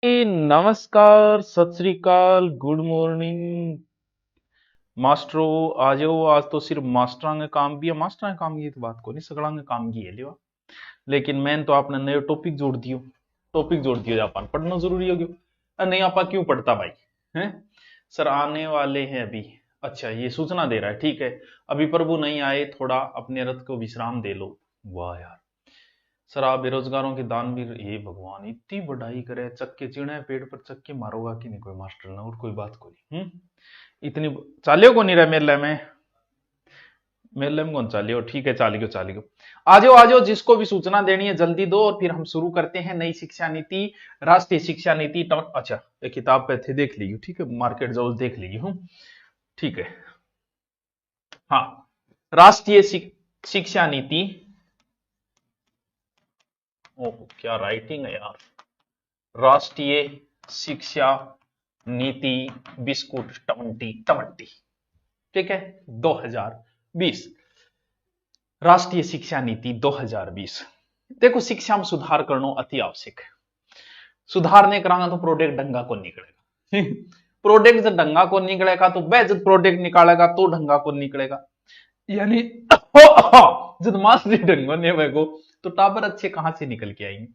नमस्कार, सत श्री अकाल, गुड मॉर्निंग मास्टरों। आ जाओ। आज तो सिर्फ मास्टरां का काम भी है। मास्टरां का काम की तो बात को नहीं, सगड़ा का काम की है लियो। लेकिन मैंने तो आपने नयो टॉपिक जोड़ दियो जापान पढ़ना जरूरी हो गयो। नहीं आपा क्यों पढ़ता भाई हैं? सर आने वाले हैं अभी। अच्छा ये सूचना दे रहा है, ठीक है। अभी प्रभु नहीं आए, थोड़ा अपने रथ को विश्राम दे लो। वाह यार। सर आप बेरोजगारों के दानवीर, हे भगवान इतनी बढ़ाई करे, चक्के चिड़े पेड़ पर चक्के मारोगा कि नहीं कोई मास्टर ने, और कोई बात को नहीं। इतनी चालियो को नहीं रहा मेले में कौन चालियो, ठीक है चालियो। आ जाओ जिसको भी सूचना देनी है जल्दी दो, और फिर हम शुरू करते हैं नई शिक्षा नीति, राष्ट्रीय शिक्षा नीति। अच्छा एक किताब पे थे, देख लीजिए, ठीक है, मार्केट जाओ देख लीजिए। ठीक है। हाँ, राष्ट्रीय शिक्षा नीति। ओह क्या राइटिंग है यार। राष्ट्रीय शिक्षा नीति बिस्कुट 2020, ठीक है, 2020। राष्ट्रीय शिक्षा नीति 2020। देखो शिक्षा में सुधार करना अति आवश्यक है। सुधार नहीं करांगा तो प्रोडक्ट ढंगा को निकलेगा। प्रोडक्ट जब ढंगा को निकलेगा तो वह जब प्रोडक्ट निकालेगा तो ढंगा को निकलेगा। यानी जब मास्टरी ढंग नहीं को तो टाबर अच्छे कहां से निकल के आएंगे।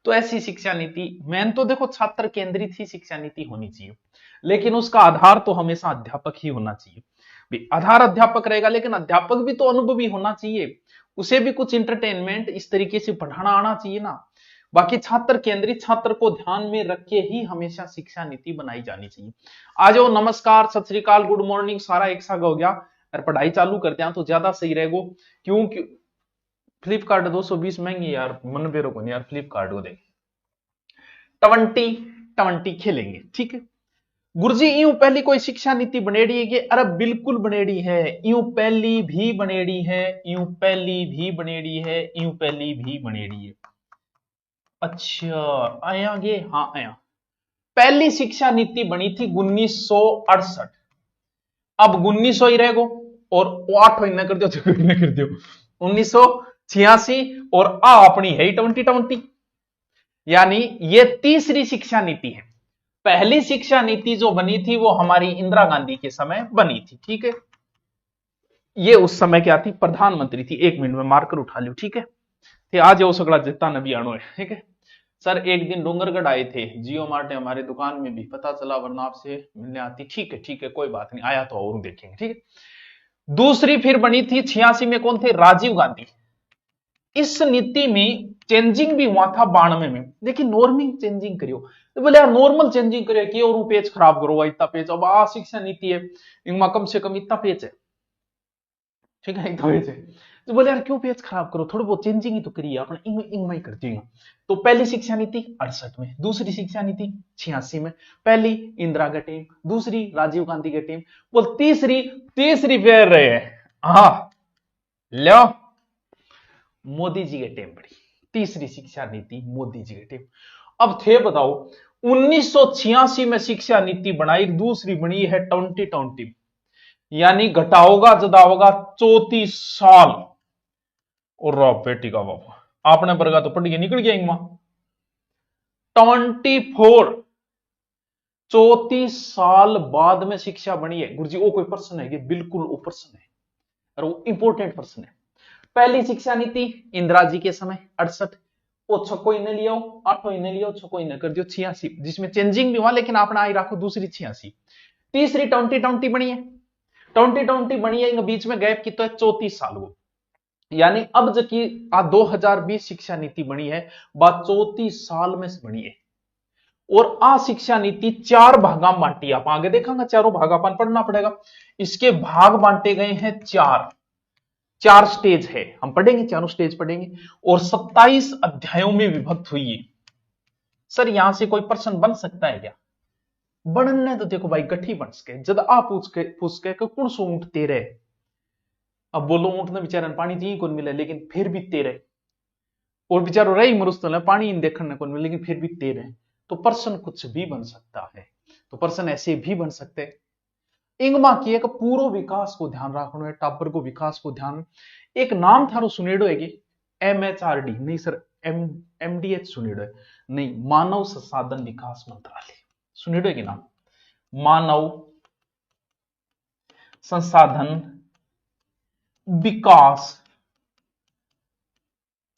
तो ऐसी शिक्षा नीति, मैंने तो देखो छात्र केंद्रित ही शिक्षा नीति होनी चाहिए, लेकिन उसका आधार तो हमेशा अध्यापक ही होना चाहिए। आधार अध्यापक रहेगा, लेकिन अध्यापक भी तो अनुभवी होना चाहिए, उसे भी कुछ इंटरटेनमेंट इस तरीके से पढ़ाना आना चाहिए ना। बाकी छात्र केंद्रित, छात्र को ध्यान में रख के ही हमेशा शिक्षा नीति बनाई जानी चाहिए। आ जाओ, नमस्कार, सत श्री अकाल, गुड मॉर्निंग, सारा एक साथ हो गया और पढ़ाई चालू करते हैं तो ज्यादा सही रहेगा। क्यों फ्लिपकार्ट 220 महंगी यार, मन बेरो को नहीं यार, फ्लिपकार्ट को दे 20 खेलेंगे, ठीक है। गुरुजी यूं पहली कोई शिक्षा नीति बनेड़ी है कि अरे बिल्कुल बनेड़ी है, यूं पहली भी बनेड़ी है, यूं पहली भी बनेड़ी है, यूं पहली भी बनेड़ी है। अच्छा आया गे, हाँ आया। पहली शिक्षा नीति बनी थी 1968। अब 1900 ही रहेगो, और 8 महीना कर दियो 1986, और आ अपनी है 2020। यानी ये तीसरी शिक्षा नीति है। पहली शिक्षा नीति जो बनी थी वो हमारी इंदिरा गांधी के समय बनी थी, ठीक है। ये उस समय क्या थी, प्रधानमंत्री थी। 1 मिनट में मार्कर उठा लियो, ठीक है। आज वो सगड़ा जितना नबी आनो है, ठीक है। सर एक दिन डूंगरगढ़ आए थे, जियो मार्ट है हमारे दुकान में भी, पता चला वरना आपसे मिलने आती। ठीक है कोई बात नहीं, आया तो और देखेंगे, ठीक है। दूसरी फिर बनी थी 86 में, कौन थे, राजीव गांधी। इस नीति में चेंजिंग भी हुआ था 92 में। देखिए नॉर्मिंग चेंजिंग करियो, तो बोले यार नॉर्मल चेंजिंग करियो कि और पेज खराब करो, इतना पेज। अब आ शिक्षा नीति है, इनमें कम से कम इतना पेज है, ठीक है, इतना पेज है। तो बोले यार क्यों पेज खराब करो, थोड़ा बहुत चेंजिंग ही तो करिए, अपना इंग में ही करती है। तो पहली शिक्षा नीति 68 में, दूसरी शिक्षा नीति 86 में। पहली इंदिरा का टीम, दूसरी राजीव गांधी का टीम, बोल तीसरी फेर रहे हैं। हाँ लो मोदी जी के टेम पड़ी, तीसरी शिक्षा नीति मोदी जी के टेम। अब थे बताओ 1986 में शिक्षा नीति बनाई, दूसरी बनी है 2020, यानी घटाओगा जदाओगा 34 साल। और बेटी का बाबा आपने वर्गा तो पढ़ के निकल गया इंगमा 24, 34 साल बाद में शिक्षा बनी है। गुरुजी वो कोई प्रश्न है कि बिल्कुल वो प्रश्न है, और वो इंपोर्टेंट प्रश्न है। पहली शिक्षा नीति इंदिरा जी के समय 68, वो छको ही नहीं लिया, 8 ही नहीं लिया, छको ही नहीं कर दियो 86, जिसमें चेंजिंग भी हुआ, लेकिन आपने आई रखो दूसरी 86। तीसरी 2020 बनी है, 2020 बनी है, बीच में गैप की तो है 34 साल को। यानी अब जबकि 2020 शिक्षा नीति बनी है, बात 34 साल में बनी है। और आ शिक्षा नीति 4 भागा बांटी, आप आगे देखेंगे चारों भागा अपन पढ़ना पड़ेगा। इसके भाग बांटे गए हैं 4 स्टेज है, हम पढ़ेंगे, चारों स्टेज पढ़ेंगे, और 27 अध्यायों में विभक्त हुई है। सर यहां से कोई प्रश्न बन सकता है क्या? बनने तो देखो भाई गठी बन सके, जब आप पूछ के कौन सो ऊंट तेरे। अब बोलो ऊंट ने बेचारा पानी जी कौन मिले, लेकिन फिर भी तेरे, और बेचारो रही मरुस्थल में पानी देखने को मिले, लेकिन फिर भी तेरे। तो प्रश्न कुछ भी बन सकता है, तो प्रश्न ऐसे भी बन सकते हैं। इंगमा की एक पूर्व विकास को ध्यान रखना है, टापर को विकास को ध्यान। एक नाम थारो सुनेड़ो है कि MHRD नहीं सर, MDH सुनेड़ो है, नहीं, मानव संसाधन विकास मंत्रालय। सुनिए कि नाम, मानव संसाधन विकास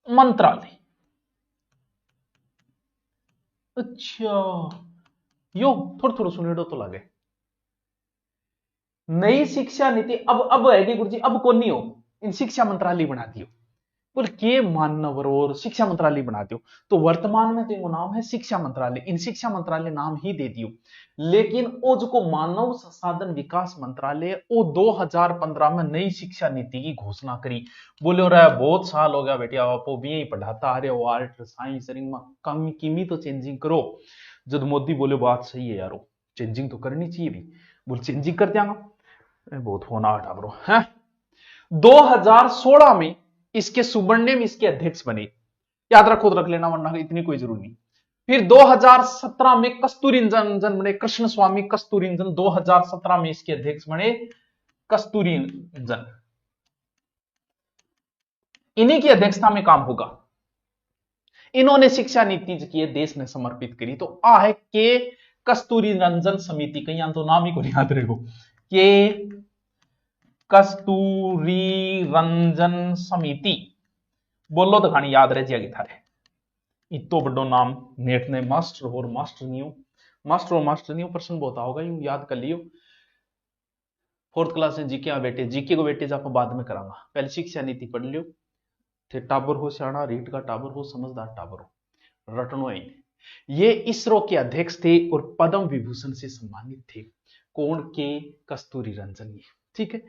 मंत्रालय। अच्छा, यो थोड़ा थोड़ा सुनिए तो लगे नई शिक्षा नीति अब है कि गुरुजी अब कौन नहीं हो, इन शिक्षा मंत्रालय बना दियो। बोले के मानवर और शिक्षा मंत्रालय बना दियो, तो वर्तमान में तो नाम है शिक्षा मंत्रालय, इन शिक्षा मंत्रालय नाम ही दे दियो। लेकिन वो जो मानव संसाधन विकास मंत्रालय वो 2015 में नई शिक्षा नीति की घोषणा करी। बोले रहा बहुत साल हो गया बेटिया, आप भी यही पढ़ाता आ रहे हो आर्ट साइंस कमी कीमी तो चेंजिंग करो। जब मोदी बोले बात सही है यारो, चेंजिंग तो करनी चाहिए भी, बोले चेंजिंग कर दिया। बहुत फोन आ रहा ब्रो है। 2016 में इसके सुवर्णिम इसके अध्यक्ष बने, याद रखो रख लेना वरना इतनी कोई जरूरी नहीं। फिर 2017 में कस्तूरी रंजन बने, कृष्ण स्वामी कस्तूरी रंजन 2017 में इसके अध्यक्ष बने कस्तूरी रंजन, इन्हीं की अध्यक्षता में काम होगा। इन्होंने शिक्षा नीति की देश ने समर्पित करी। तो आ है के कस्तूरी रंजन समिति, कहीं तो नाम ही को याद रहेगा, के कस्तूरी रंजन समिति। बोलो तो खानी याद रह जाएगी थारे, इतो बड़ो नाम नेट ने मास्टर और मास्टर नहीं प्रश्न बहुत होगा, यूं याद कर लियो। 4th क्लास में जीके बेटे, जीके को बेटे आप बाद में करांगा, पहले शिक्षा नीति पढ़ लियो। थे टाबर हो सियाणा, रीट का टाबर हो, समझदार टाबर हो, रटनो है। ये इसरो के अध्यक्ष थे और पद्म विभूषण से सम्मानित थे। कौन के कस्तूरी रंजन, ये ठीक है।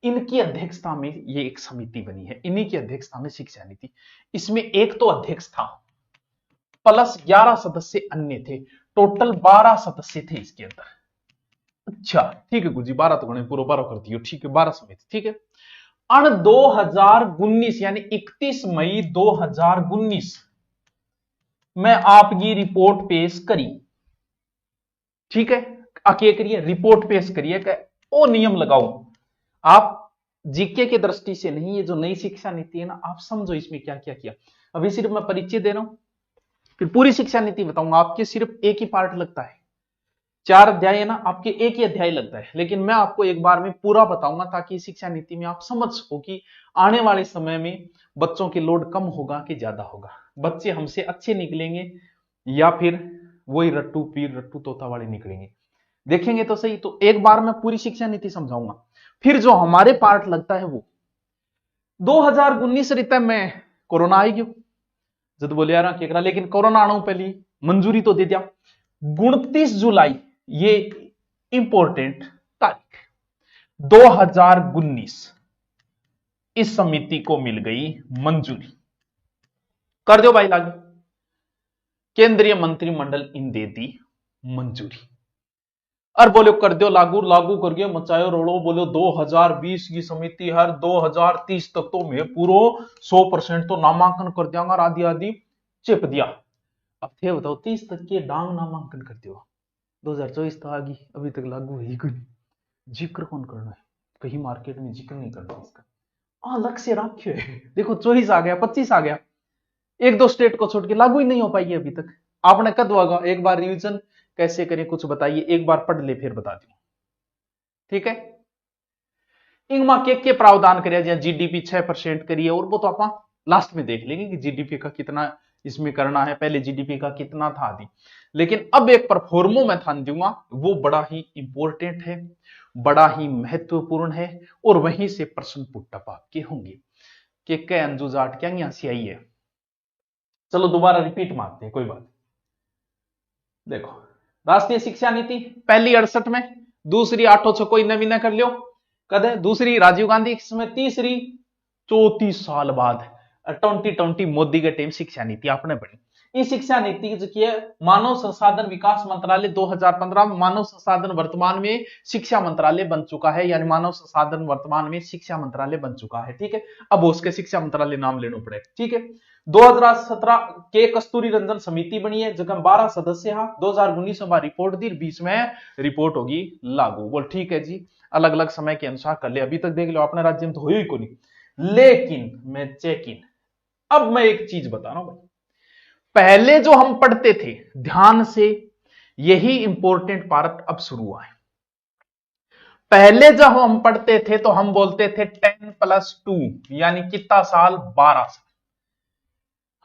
इनकी अध्यक्षता में ये एक समिति बनी है, इन्हीं की अध्यक्षता में शिक्षा नीति। इसमें एक तो अध्यक्ष था प्लस 11 सदस्य अन्य थे, टोटल 12 सदस्य थे इसके अंदर। अच्छा ठीक है गुरुजी, 12 तो गणे पूरा 12 कर दियो, ठीक है 12 समिति, ठीक है। 2019 यानी 31 मई 2019 में आपकी रिपोर्ट पेश करी, ठीक है। आके करिए रिपोर्ट पेश करिए कि ओ नियम लगाओ। आप जीके की दृष्टि से नहीं, ये जो नई शिक्षा नीति है ना, आप समझो इसमें क्या क्या किया। अभी सिर्फ मैं परिचय दे रहा हूं, फिर पूरी शिक्षा नीति बताऊंगा। आपके सिर्फ एक ही पार्ट लगता है, 4 अध्याय है ना, आपके एक ही अध्याय लगता है, लेकिन मैं आपको एक बार में पूरा बताऊंगा ताकि शिक्षा नीति में आप समझ सको कि आने वाले समय में बच्चों की लोड कम होगा कि ज्यादा होगा, बच्चे हमसे अच्छे निकलेंगे या फिर वही रट्टू पीर रट्टू तोता वाले निकलेंगे, देखेंगे तो सही। तो एक बार मैं पूरी शिक्षा नीति समझाऊंगा, फिर जो हमारे पार्ट लगता है वो 2019 रीते में कोरोना आई गयो, जब बोले यार केकरा, लेकिन कोरोना आना पहले मंजूरी तो दे दिया। 29 जुलाई ये इंपॉर्टेंट तारीख 2019 इस समिति को मिल गई मंजूरी, कर दो भाई लागू। केंद्रीय मंत्रिमंडल इन दे दी मंजूरी और बोलो कर दो लागू, लागू कर गए मचायो रोड़ो। बोलो 2020 की समिति हर 2030 तक तो मैं पूरा 100% तो नामांकन कर दियागा, आदि आदि चिप दिया। अब थे बताओ 30 तक के डांग नामांकन कर दियो, 2024 तो आ गई, अभी तक लागू है कोई। जिक्र कौन करना है, कहीं मार्केट में जिक्र नहीं करना इसका। लक्ष्य रखे है, देखो 24 आ गया, 25 आ गया, 1-2 स्टेट को छोड़ के लागू ही नहीं हो पाई अभी तक। आपने कद होगा, एक बार रिवीजन कैसे करें कुछ बताइए, एक बार पढ़ ले फिर बता दूं, ठीक है। इंगमा के प्रावधान करिए, जीडीपी 6% करिए, और वो तो आप लास्ट में देख लेंगे कि जीडीपी का कितना इसमें करना है, पहले जीडीपी का कितना था आदि। लेकिन अब एक परफॉर्मो मैं ध्यान दूंगा, वो बड़ा ही इंपॉर्टेंट है, बड़ा ही महत्वपूर्ण है, और वहीं से प्रश्न पुटअप आपके होंगे कि अंजू जाट क्या यहां से आई है। चलो दोबारा रिपीट मारते हैं, कोई बात। देखो राष्ट्रीय शिक्षा नीति पहली 68 में, दूसरी 8 कोई नवी न कर लियो कद है, दूसरी राजीव गांधी में, तीसरी 34 साल बाद 2020 मोदी के टाइम शिक्षा नीति आपने बनी। इस शिक्षा नीति जो की मानव संसाधन विकास मंत्रालय 2015 में, मानव संसाधन वर्तमान में शिक्षा मंत्रालय बन चुका है, यानी मानव संसाधन वर्तमान में शिक्षा मंत्रालय बन चुका है, ठीक है। अब उसके शिक्षा मंत्रालय नाम लेना पड़ेगा, ठीक है। 2017 के कस्तूरी रंजन समिति बनी है, जगह 12 सदस्य है। 2019 में रिपोर्ट दी, 20 में रिपोर्ट होगी लागू। बोल ठीक है जी, अलग अलग समय के अनुसार कर ले। अभी तक देख लो अपने राज्य में तो हो ही को नहीं, लेकिन मैं चेक इन। अब मैं एक चीज बता रहा हूं भाई, पहले जो हम पढ़ते थे, ध्यान से, यही इंपॉर्टेंट पार्ट अब शुरू हुआ है। पहले जब हम पढ़ते थे तो हम बोलते थे 10 + 2 यानी कितना साल, 12 साल।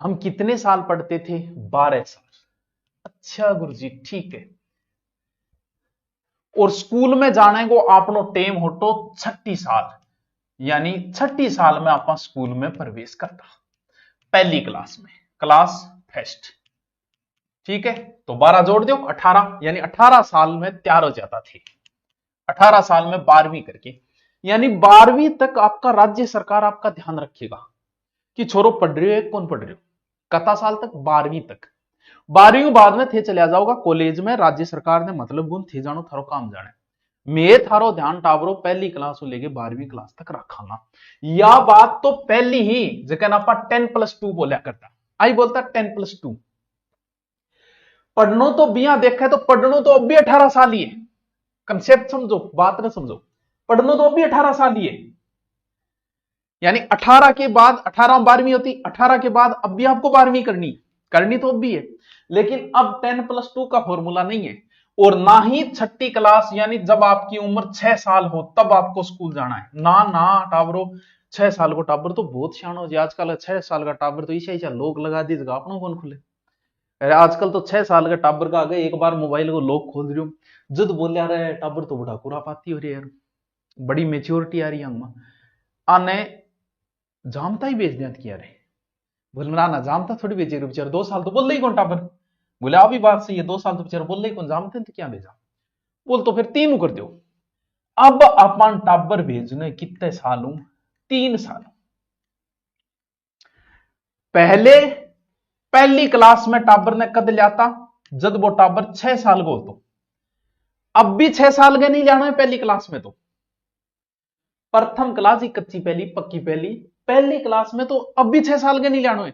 हम कितने साल पढ़ते थे, 12 साल। अच्छा गुरुजी ठीक है। और स्कूल में जाने को आपनो टेम हो तो 36 साल, यानी 36 साल में आप स्कूल में प्रवेश करता, पहली क्लास में, क्लास फर्स्ट। ठीक है, तो 12 जोड़ दो 18, यानी 18 साल में तैयार हो जाता थे, 18 साल में 12वीं करके। यानी 12वीं तक आपका राज्य सरकार आपका ध्यान रखेगा कि छोरो पढ़ रहे हो कौन पढ़ रहे हो, कता साल तक, 12वीं तक। 12वीं बाद में थे चले जाओगा कॉलेज में, राज्य सरकार ने मतलब गुण थे जानो थारो काम जाने। मैं थारो ध्यान टाबरो पहली क्लास से लेके 12वीं क्लास तक रखाना। या बात तो पहली ही जगह आप 10 + 2 बोलिया करता, आई बोलता 10 + 2। पढ़नो तो बिया देखा है तो पढ़नो तो अब भी 18 साल ही है, कंसेप्ट समझो, बात ना समझो, पढ़नो तो अब भी 18 साल ही है। यानी 18 के बाद 18 12वीं होती, 18 के बाद अब भी आपको 12वीं करनी तो अब भी है, लेकिन अब 10 + 2 का फॉर्मूला नहीं है। और ना ही छठी क्लास, यानी जब आपकी उम्र 6 साल हो तब आपको स्कूल जाना है, ना टाबरो। 6 साल को टाबर तो बहुत सियाणो हो, आजकल 6 साल का टाबर तो ऐसा लोग लगा दीजिएगा, अपनों कौन खुले। अरे आजकल तो 6 साल के टाबर का आ गए, एक बार मोबाइल को लॉक खोल रही हूँ, जद बोले रहे टाबर तो बड़ा पूरा पाती हो रही है यार, बड़ी मेच्योरिटी आ रही है आने, जामता ही बेच दिया किया रे। बोले ना जामता थोड़ी बेचे बेचारा, 2 साल तो बोल ही कौन टाबर। बोले आ भी बात सही है, 2 साल तो बेचारा बोल ही कौन, जामते तो क्या भेजा। बोल तो फिर 3 कर दो। अब अपन टाबर भेजने कितने साल हूं, 3 साल। पहले पहली क्लास में टाबर ने कद लियाता जब वो टाबर 6 साल को हो, तो अब भी 6 साल के नहीं जाना है पहली क्लास में। तो प्रथम क्लास ही कच्ची पहली पक्की पहली क्लास में तो अब भी 6 साल के नहीं जाना है।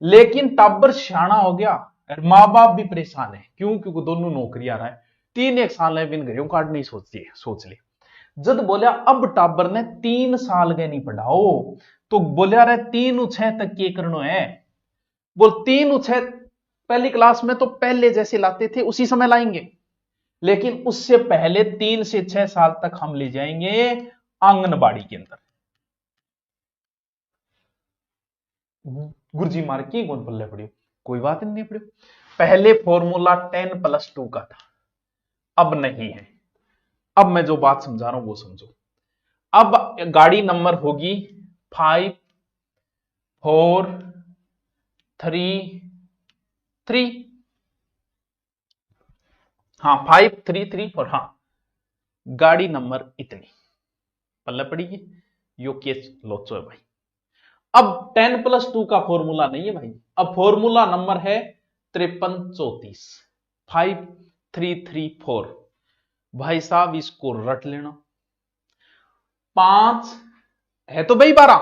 लेकिन टाबर सियाना हो गया, मां बाप भी परेशान है, क्योंकि दोनों नौकरी आ रहा है, 3 साल है बिन घरों काटने सोच ले। जब बोलिया अब टाबर ने 3 साल के नहीं पढ़ाओ, तो बोलिया रे 3 उ 6 तक के करनो है। बोल 3 उ 6 पहली क्लास में तो पहले जैसे लाते थे उसी समय लाएंगे, लेकिन उससे पहले 3 से 6 साल तक हम ले जाएंगे आंगनबाड़ी के अंदर। गुरुजी मार की कौन पल्ले पड़ी, कोई बात नहीं पड़ी। पहले फॉर्मूला 10 + 2 का था, अब नहीं है। अब मैं जो बात समझा रहा हूं वो समझो। अब गाड़ी नंबर होगी 5 4 3 3, हाँ 5 3 3 4, हाँ गाड़ी नंबर इतनी पल्ले पड़ेगी, यो केस लोचो है भाई। अब 10 + 2 का फॉर्मूला नहीं है भाई, अब फॉर्मूला नंबर है 53 34, 5 3 3 4। भाई साहब इसको रट लेना, 5 है तो भाई 12,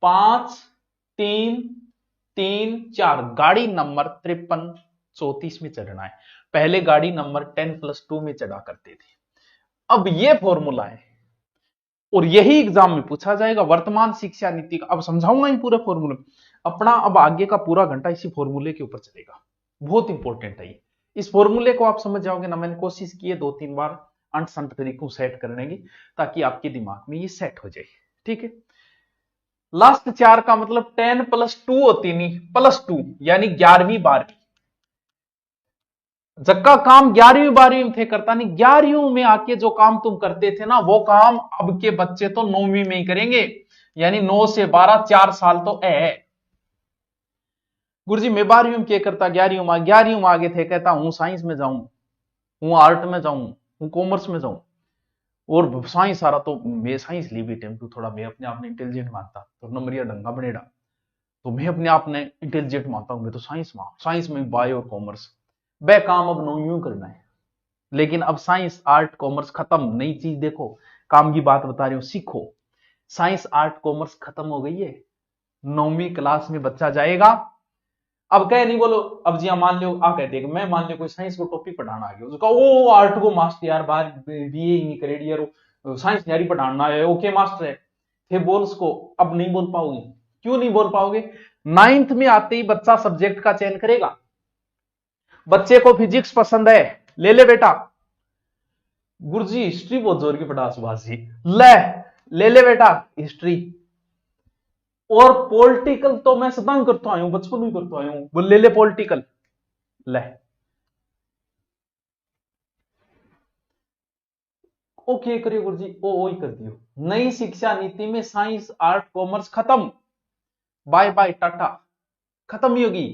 5 3 3 4, गाड़ी नंबर 53 34 में चढ़ना है। पहले गाड़ी नंबर 10 + 2 में चढ़ा करते थे। अब यह फॉर्मूला है और यही एग्जाम में पूछा जाएगा, वर्तमान शिक्षा नीति का। अब समझाऊंगा ही पूरे फॉर्मूले अपना, अब आगे का पूरा घंटा इसी फॉर्मूले के ऊपर चलेगा, बहुत इंपॉर्टेंट है ये। इस फॉर्मूले को आप समझ जाओगे ना, मैंने कोशिश की है 2-3 बार अंट संट तरीकों सेट करने की, ताकि आपके दिमाग में ये सेट हो जाए। ठीक है, लास्ट 4 का मतलब 10 + 2 होती नहीं, +2 यानी 11वीं 12वीं। जक्का काम 11वीं 12वीं में थे करता नहीं, 11वीं में आके जो काम तुम करते थे ना, वो काम अब के बच्चे तो 9वीं में ही करेंगे, यानी 9 से 12 4 साल तो है। गुरुजी मैं 12वीं में क्या करता, 11वीं में आगे थे, कहता हूं साइंस में जाऊं, हूं आर्ट में जाऊं, हूं कॉमर्स में जाऊं। और साइंस सारा तो मैं साइंस ली भी टाइम थोड़ा मैं अपने आप में इंटेलिजेंट मानता, तो नंबरिया डंगा बनेड़ा, तो मैं अपने आप ने इंटेलिजेंट मानता हूं, मैं तो साइंस में बायो और कॉमर्स, वह काम अब 9वीं करना है। लेकिन अब साइंस आर्ट कॉमर्स खत्म, नई चीज देखो, काम की बात बता रही हूं, सीखो। साइंस आर्ट कॉमर्स खत्म हो गई है, 9वीं क्लास में बच्चा जाएगा। अब कह नहीं बोलो, अब जी मान लो आ कहते हैं, मैं मान लो कोई साइंस को टॉपिक पढ़ाना आ गया, उसका ओ आर्ट को मास्टर यार बाहर बीए नहीं करेगी यार, साइंस पढ़ाना है, ओके मास्टर है, फिर बोल उसको, अब नहीं बोल पाओगे। क्यों नहीं बोल पाओगे, नाइन्थ में आते ही बच्चा सब्जेक्ट का चयन करेगा। बच्चे को फिजिक्स पसंद है, ले बेटा। गुरुजी हिस्ट्री बहुत जोर की पढ़ा सुभाष जी, ले बेटा हिस्ट्री। और पॉलिटिकल तो मैं सदा ही करता आया हूं, बचपन में करता आया हूं, बोल ले पॉलिटिकल, ले। ओके करियो गुरुजी, ओ ही कर दियो। नई शिक्षा नीति में साइंस आर्ट कॉमर्स खत्म, बाय बाय टाटा, खत्म ही होगी।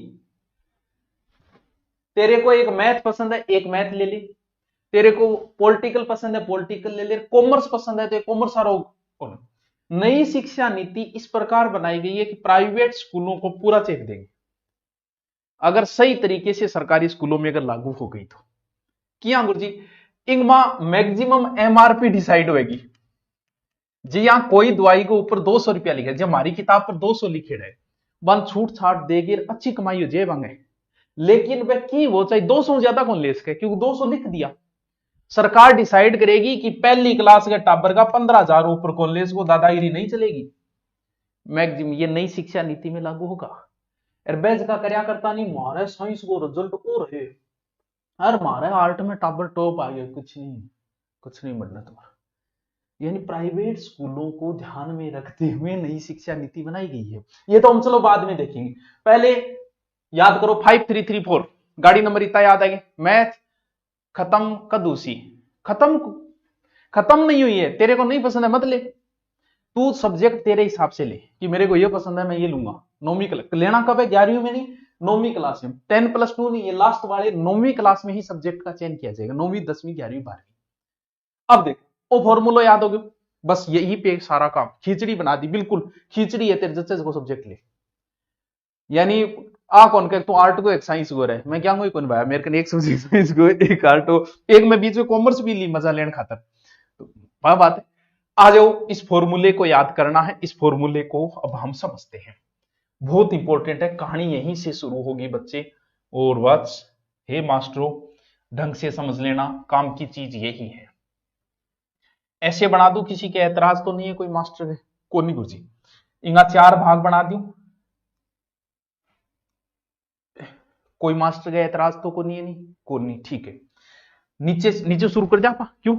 तेरे को एक मैथ पसंद है, एक मैथ ले ले। तेरे को पॉलिटिकल पसंद है, पॉलिटिकल ले ले। कॉमर्स पसंद है तो कॉमर्स आ रहा। नई शिक्षा नीति इस प्रकार बनाई गई है कि प्राइवेट स्कूलों को पूरा चेक देंगे, अगर सही तरीके से सरकारी स्कूलों में अगर लागू हो गई तो। क्या गुरुजी, इंगमा मैक्सिमम एमआरपी डिसाइड होगी जी। यहां कोई दवाई के ऊपर 200 रुपया लिखे, जब हमारी किताब पर 200 लिखे रहे, वन छूट छाट देगी, अच्छी कमाई हो जाए बंगे। लेकिन वह की वो चाहे 200 ज्यादा कौन ले सके, क्योंकि 200 लिख दिया। सरकार डिसाइड करेगी कि पहली क्लास के टाबर का 15,000 ऊपर कौन ले सको, दादागिरी नहीं चलेगी। मैक्सिमम ये नई शिक्षा नीति में लागू होगा। बेज का करया करता नहीं, मारे साइंस को रिजल्ट को रहे, अरे मारे आर्ट में टाबर टॉप आ गया, कुछ नहीं बढ़ना तुम्हारा। यानी प्राइवेट स्कूलों को ध्यान में रखते हुए नई शिक्षा नीति बनाई गई है। ये तो हम चलो बाद में देखेंगे, पहले याद करो 5334 गाड़ी नंबर इतना याद आएगी। मैथ खत्म, कदूसी खत्म नहीं हुई है। तेरे को नहीं पसंद है मत ले, तू सब्जेक्ट तेरे हिसाब से ले कि मेरे को ये पसंद है मैं ये लूंगा। 9वीं क्लास लेना कब है, 11वीं में नहीं 9वीं क्लास में। 10+2 नहीं, ये लास्ट वाले 9वीं क्लास में ही सब्जेक्ट का चयन किया जाएगा, 9वीं 10वीं 11वीं 12वीं। अब देख वो फॉर्मूला याद हो गया, बस यही पे सारा काम खिचड़ी बना दी, बिल्कुल खिचड़ी है तेरे जच्चे को सब्जेक्ट ले। यानी आ कौन कह तू आर्ट को एक साइंस को रहे, मैं क्या कौन भाया मेरे को एक सब्जेक्ट साइंस को एक आर्ट हो, एक मैं बीच में कॉमर्स भी ली मजा लेने खातर, तो बात है। आ जाओ, इस फॉर्मूले को याद करना है। इस फॉर्मूले को अब हम समझते हैं, बहुत इंपॉर्टेंट है, कहानी यहीं से शुरू होगी बच्चे। और बस हे मास्टरों ढंग से समझ लेना, काम की चीज यही है। ऐसे बना दूं, किसी के ऐतराज तो नहीं है कोई मास्टर को? नहीं गुरुजी, इनका 4 भाग बना दूं, कोई मास्टर का ऐतराज तो को नहीं है? नहीं को नहीं, ठीक है। नीचे शुरू कर जा, क्यों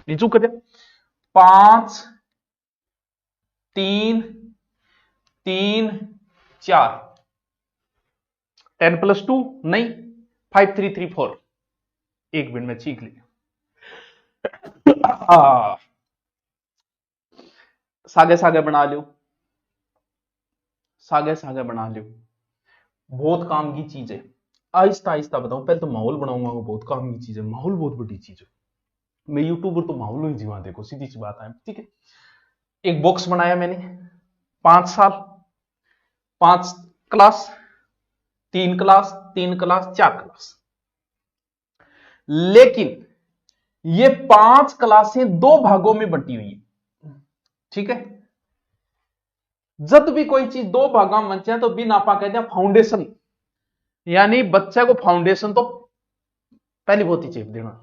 नीचे कर जा। 5 3 3 4 10+2 नहीं 5334 एक मिनट में सीख लिया। सागे सागे बना लो, सागे बना लो, बहुत काम की चीज है। आहिस्ता आहिस्ता बताऊं, पहले तो माहौल बनाऊंगा, वो बहुत काम की चीज है, माहौल बहुत बड़ी चीज है। मैं यूट्यूबर तो माहौल ही जीवा, देखो सीधी सी बात है, ठीक है। एक बॉक्स बनाया मैंने, 5 साल 5 क्लास 3 क्लास 3 क्लास 4 क्लास, लेकिन ये 5 क्लासें 2 भागों में बंटी हुई है, ठीक है। जब भी कोई चीज 2 भागों में बचे तो बिन आपा कहते हैं फाउंडेशन, यानी बच्चे को फाउंडेशन तो पहली बहुत ही चेप देना।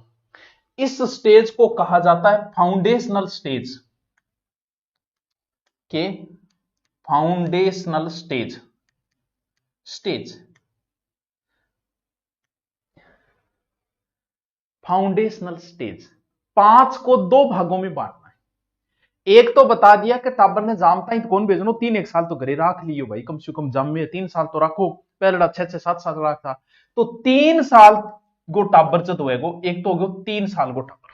इस स्टेज को कहा जाता है फाउंडेशनल स्टेज के, फाउंडेशनल स्टेज फाउंडेशनल स्टेज। 5 को 2 भागों में बांटना है। एक तो बता दिया कि टाबर ने जामता ही कौन भेजनो, 3 1 साल तो घरे राख लियो भाई, कम से कम जाम में 3 साल तो रखो, पहले 6 7 साल रखता तो 3 साल गो टाबर चत होएगो, एक तो हो 3 साल गो टाबर,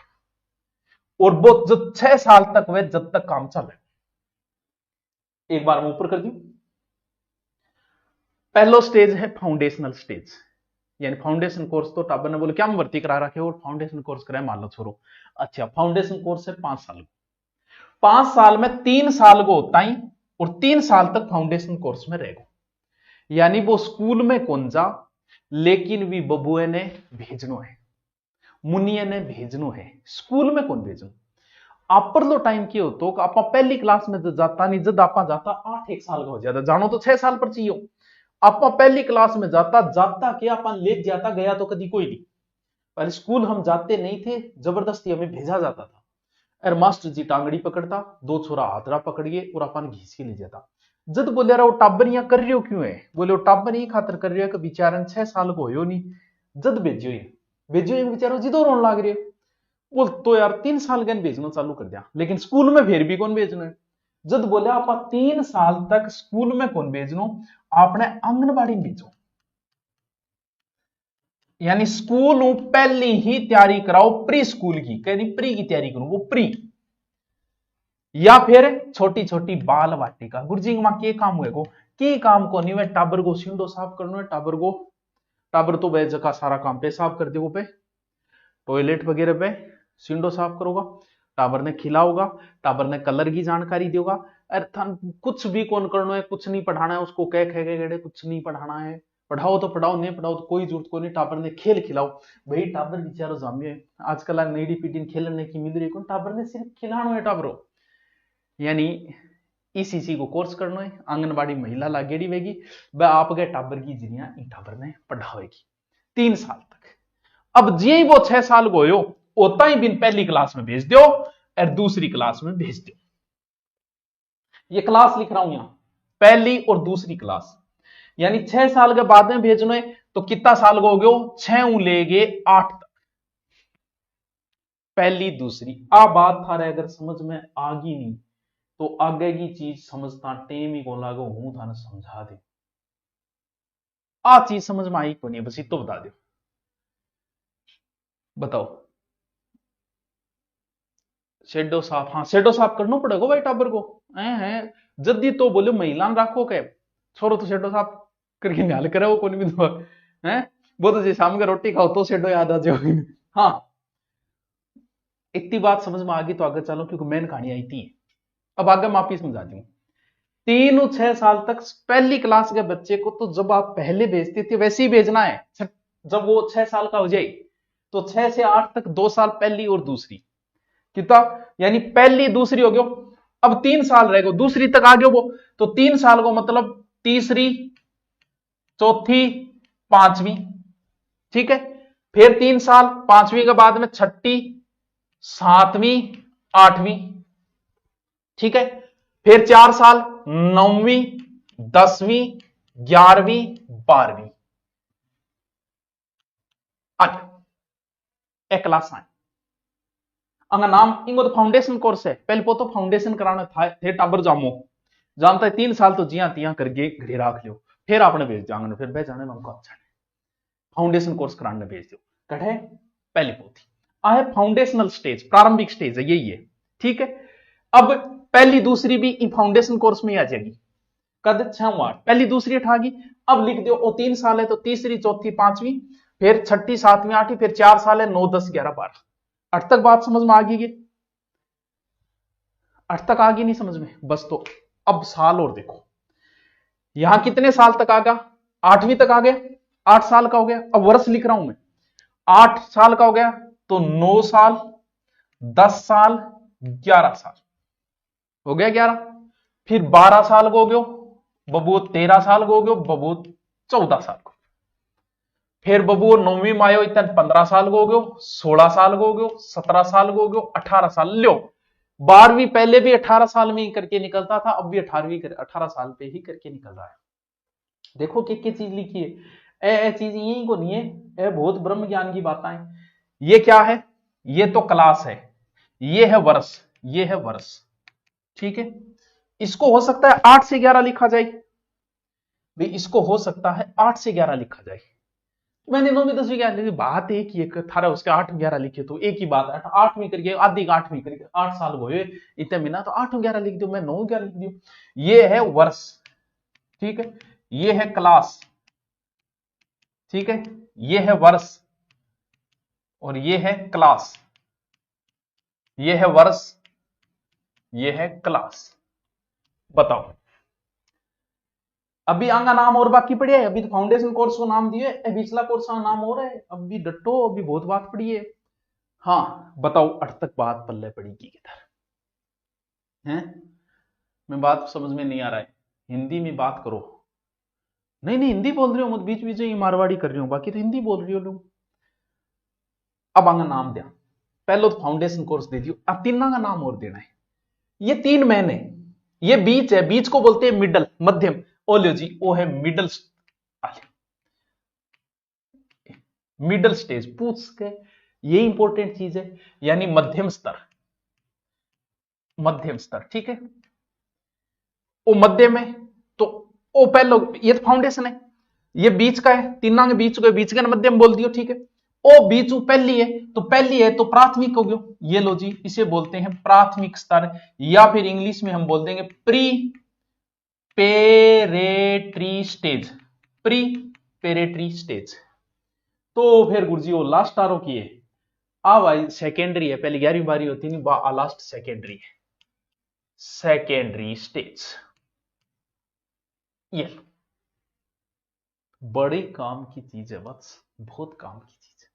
और वो जब 6 साल तक वह जब तक काम चले। एक बार मैं ऊपर कर दूं, पहला स्टेज है फाउंडेशनल स्टेज, यानी फाउंडेशन कोर्स तो टाबर ने बोले क्या हम भर्ती करा रखे और फाउंडेशन कोर्स कराए, मान लो छोरो। अच्छा फाउंडेशन कोर्स है 5 साल, 5 साल में 3 साल को होता ही, और 3 साल तक फाउंडेशन कोर्स में रहेगा। यानी वो स्कूल में कौन जा, लेकिन भी बबुए ने भेजनो है, मुनिया ने भेजनो है, स्कूल में कौन भेजो। आप लो टाइम की हो तो आप पहली क्लास में जाता नहीं, जब आप जाता 8 1 साल का हो जाता, जानो तो 6 साल पर चाहिए। आप पहली क्लास में जाता क्या अपन ले जाता, गया तो कभी कोई नहीं, पहले स्कूल हम जाते नहीं थे, जबरदस्ती हमें भेजा जाता था। और मास्टर जी टांगड़ी पकड़ता, 2 छोरा हाथरा पकड़िए और अपन घीस के ले जाता। जद बोले रहा टाबर यहाँ कर रहे हो क्यों है, बोले वो टाबर ही खातर कर रहे हो कि बेचारा 6 साल को हो नहीं, जद भेजो ये बेचारा जिदो रोन लाग रहे हो। बोल तो यार 3 साल के भेजना चालू कर दिया, लेकिन स्कूल में फिर भी कौन भेजना है। जद बोले आप 3 साल तक स्कूल में कौन भेजनो, आपने आंगनबाड़ी में भेजो, यानी स्कूल पहली ही तैयारी कराओ प्री स्कूल की, कहनी प्री की तैयारी करूं, वो प्री, या फिर छोटी छोटी बाल वाटिका। गुरुजी मां के काम हुए को की काम को नहीं वे टाबर को सिंडो साफ करना है, टाबर तो वह जगह सारा काम पे साफ कर देगा, पे टॉयलेट वगैरह पे सिंडो साफ करोगा, टाबर ने खिलाओगा, टाबर ने कलर की जानकारी देगा। अरे कुछ भी कौन करना है, कुछ नहीं पढ़ाना है उसको, कह गड़े कुछ नहीं पढ़ाना है, पढ़ाओ तो पढ़ाओ, नहीं पढ़ाओ तो कोई जरूरत को नहीं। टाबर ने खेल खिलाओ, भाई टाबर बेचारो जामियो है आजकल नई पीढ़ी खेलने की मिल रही है, टाबर ने सिर्फ खिलाना है टाबरो, यानी इसी को कोर्स करना है। आंगनबाड़ी महिला लागेड़ी वेगी, वह आपके टाबर की जिनिया इन टाबर ने पढ़ावेगी 3 साल तक। अब जी वो 6 साल को हो उतना ही बिन पहली क्लास में भेज दो और दूसरी क्लास में भेज दो। ये क्लास लिख रहा हूं यहां, पहली और दूसरी क्लास, यानी 6 साल के बाद में भेजना है तो कितना साल को हो गयो, 6 ले गए 8 तक, पहली दूसरी। आ बात थारे अगर समझ में आ गई नहीं तो आगे की चीज समझता टेम ही को लागो, हूं थाने समझा दे। आ चीज समझ में आई को नहीं, बस तो बता दो, बताओ। शेडो साफ, हाँ शेडो साफ करना पड़ेगा भाई टाबर को, है जल्दी तो बोले महिला राखो के छोरो तो शेडो साफ करके निहाल करे, वो कौन भी दो है, वो तो शाम का रोटी खाओ तो शेडो याद आ जाओ। हाँ इतनी बात समझ में आ गई तो आगे चलो, क्योंकि मेन कहानी आई थी। अब आगे माफी समझा दूं, 3 और 6 साल तक पहली क्लास के बच्चे को तो जब आप पहले भेजते थे वैसे ही भेजना है, जब वो 6 साल का हो जाए तो 6 से 8 तक 2 साल पहली और दूसरी, कितना, यानी पहली दूसरी हो गयो, अब 3 साल रहेगा दूसरी तक आ गयो वो, तो 3 साल को मतलब तीसरी चौथी पांचवी, ठीक है। फिर 3 साल, पांचवी के बाद में छठी सातवीं आठवीं, ठीक है। फिर 4 साल, 9वीं 10वीं 11वीं 12वीं, एक क्लास आए अंगा नाम इंगो तो फाउंडेशन कोर्स है, पहले वो तो फाउंडेशन कराना था थे टाबर जामो, जानता है 3 साल तो जिया तिया करके घरे रख लियो, फिर आपने भेज जांगे, फिर भेज जाने में अच्छा है, फाउंडेशन कोर्स कराने भेज दो, कटे पहली पोथी आए फाउंडेशनल स्टेज, प्रारंभिक स्टेज है यही है, ठीक है। अब पहली दूसरी भी फाउंडेशन कोर्स में आ जाएगी, कद 6 पहली दूसरी अठागी, अब लिख दो वो 3 साल है तो तीसरी चौथी पांचवी, फिर छठी सातवीं आठवीं, फिर 4 साल है 9 10 11 12, 8 तक बात समझ में आ गई, 8 तक आ गई नहीं समझ में, बस तो अब साल और देखो, यहां कितने साल तक आ गया, 8वीं तक आ गया, 8 साल का हो गया। अब वर्ष लिख रहा हूं मैं, 8 साल का हो गया तो 9 साल 10 साल 11 साल हो गया 11, फिर 12 साल को हो गयो बबू, 13 साल को हो गयो बबू, 14 साल को, फिर बबू 9वीं में आयो इतने 15 साल को हो गयो, 16 साल को हो गयो, 17 साल को हो गयो, 18 साल लो, 12वीं पहले भी 18 साल में ही करके निकलता था, अब भी 18 साल पे ही करके निकल रहा है। देखो क्या चीज लिखी है, ए चीज यही को नहीं है, ए बहुत ब्रह्म ज्ञान की बातें हैं। ये क्या है, ये तो क्लास है, ये है वर्ष, ये है वर्ष, ठीक है। इसको हो सकता है 8 से 11 लिखा जाए भाई, इसको हो सकता है 8 से 11 लिखा जाए, मैंने 9वीं 10वीं क्या लिखी, बात एक ही है, थारा उसके 8 11 लिखे तो एक ही बात है, 8वीं करके आधी 8वीं करके 8 साल हो इतने महीना तो 8 11 लिख दो, मैं 9 11 लिख दू, ये है वर्ष, ठीक है, ये है क्लास, ठीक है, ये है वर्ष और ये है क्लास, ये है वर्ष, ये है क्लास, बताओ। अभी आंगा नाम और बाकी पड़ी है, अभी तो फाउंडेशन कोर्स को नाम दिए, पिछला कोर्स का नाम और है, अभी डटो, अभी बहुत बात पड़ी है। हाँ बताओ 8 तक बात पल्ले पड़ेगी किधर है, मैं बात समझ में नहीं आ रहा है, हिंदी में बात करो, नहीं नहीं हिंदी बोल रहे हो मत, बीच बीच में मारवाड़ी कर रही हूं, बाकी तो हिंदी बोल रही हो लोग। अब आंगा नाम दिया, पहले तो फाउंडेशन कोर्स दे दियो, अब 3 का नाम और देना है, ये 3 महीने ये बीच है, बीच को बोलते हैं मिडल, मध्यम। ओ लो जी, ओ है मिडल, मिडल स्टेज पूछ के, ये इंपॉर्टेंट चीज है, यानी मध्यम स्तर, मध्यम स्तर, ठीक है। ओ मध्यम है तो ओ पहलो, ये तो फाउंडेशन है, ये बीच का है, तीनों के बीच का मध्यम बोल दियो, ठीक है। ओ बीच पहली है, तो पहली है तो प्राथमिक हो गयो, ये लो जी, इसे बोलते हैं प्राथमिक स्तर, या फिर इंग्लिश में हम बोल देंगे प्री पेरेटरी स्टेज, प्री पेरेटरी स्टेज। तो फिर गुरुजी वो लास्ट आरो की है, आ भाई सेकेंडरी है, पहले 11वीं 12वीं होती नहीं, लास्ट सेकेंडरी है, सेकेंडरी स्टेज। ये बड़े काम की चीज है, बस बहुत काम की चीज है।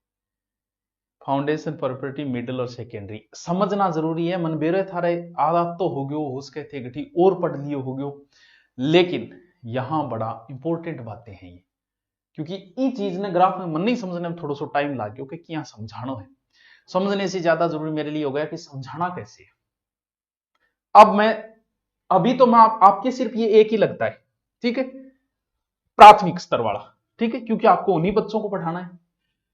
फाउंडेशन, प्रोपर्टी, मिडिल और सेकेंडरी समझना जरूरी है। मन बेरे थारे आदत तो हो गयो, हो सके थे गठी और पढ़ लियो हो गयो, लेकिन यहां बड़ा इंपॉर्टेंट बातें हैं ये, क्योंकि ई चीज ने ग्राफ में मन नहीं समझने में थोड़ा सा टाइम लाग गयो कि क्या समझाना है। समझने से ज्यादा जरूरी मेरे लिए हो गया कि समझाना कैसे है। अब मैं अभी तो मैं आपके सिर्फ ये एक ही लगता है, ठीक है, प्राथमिक स्तर वाला, ठीक है, क्योंकि आपको उन्हीं बच्चों को पढ़ाना है।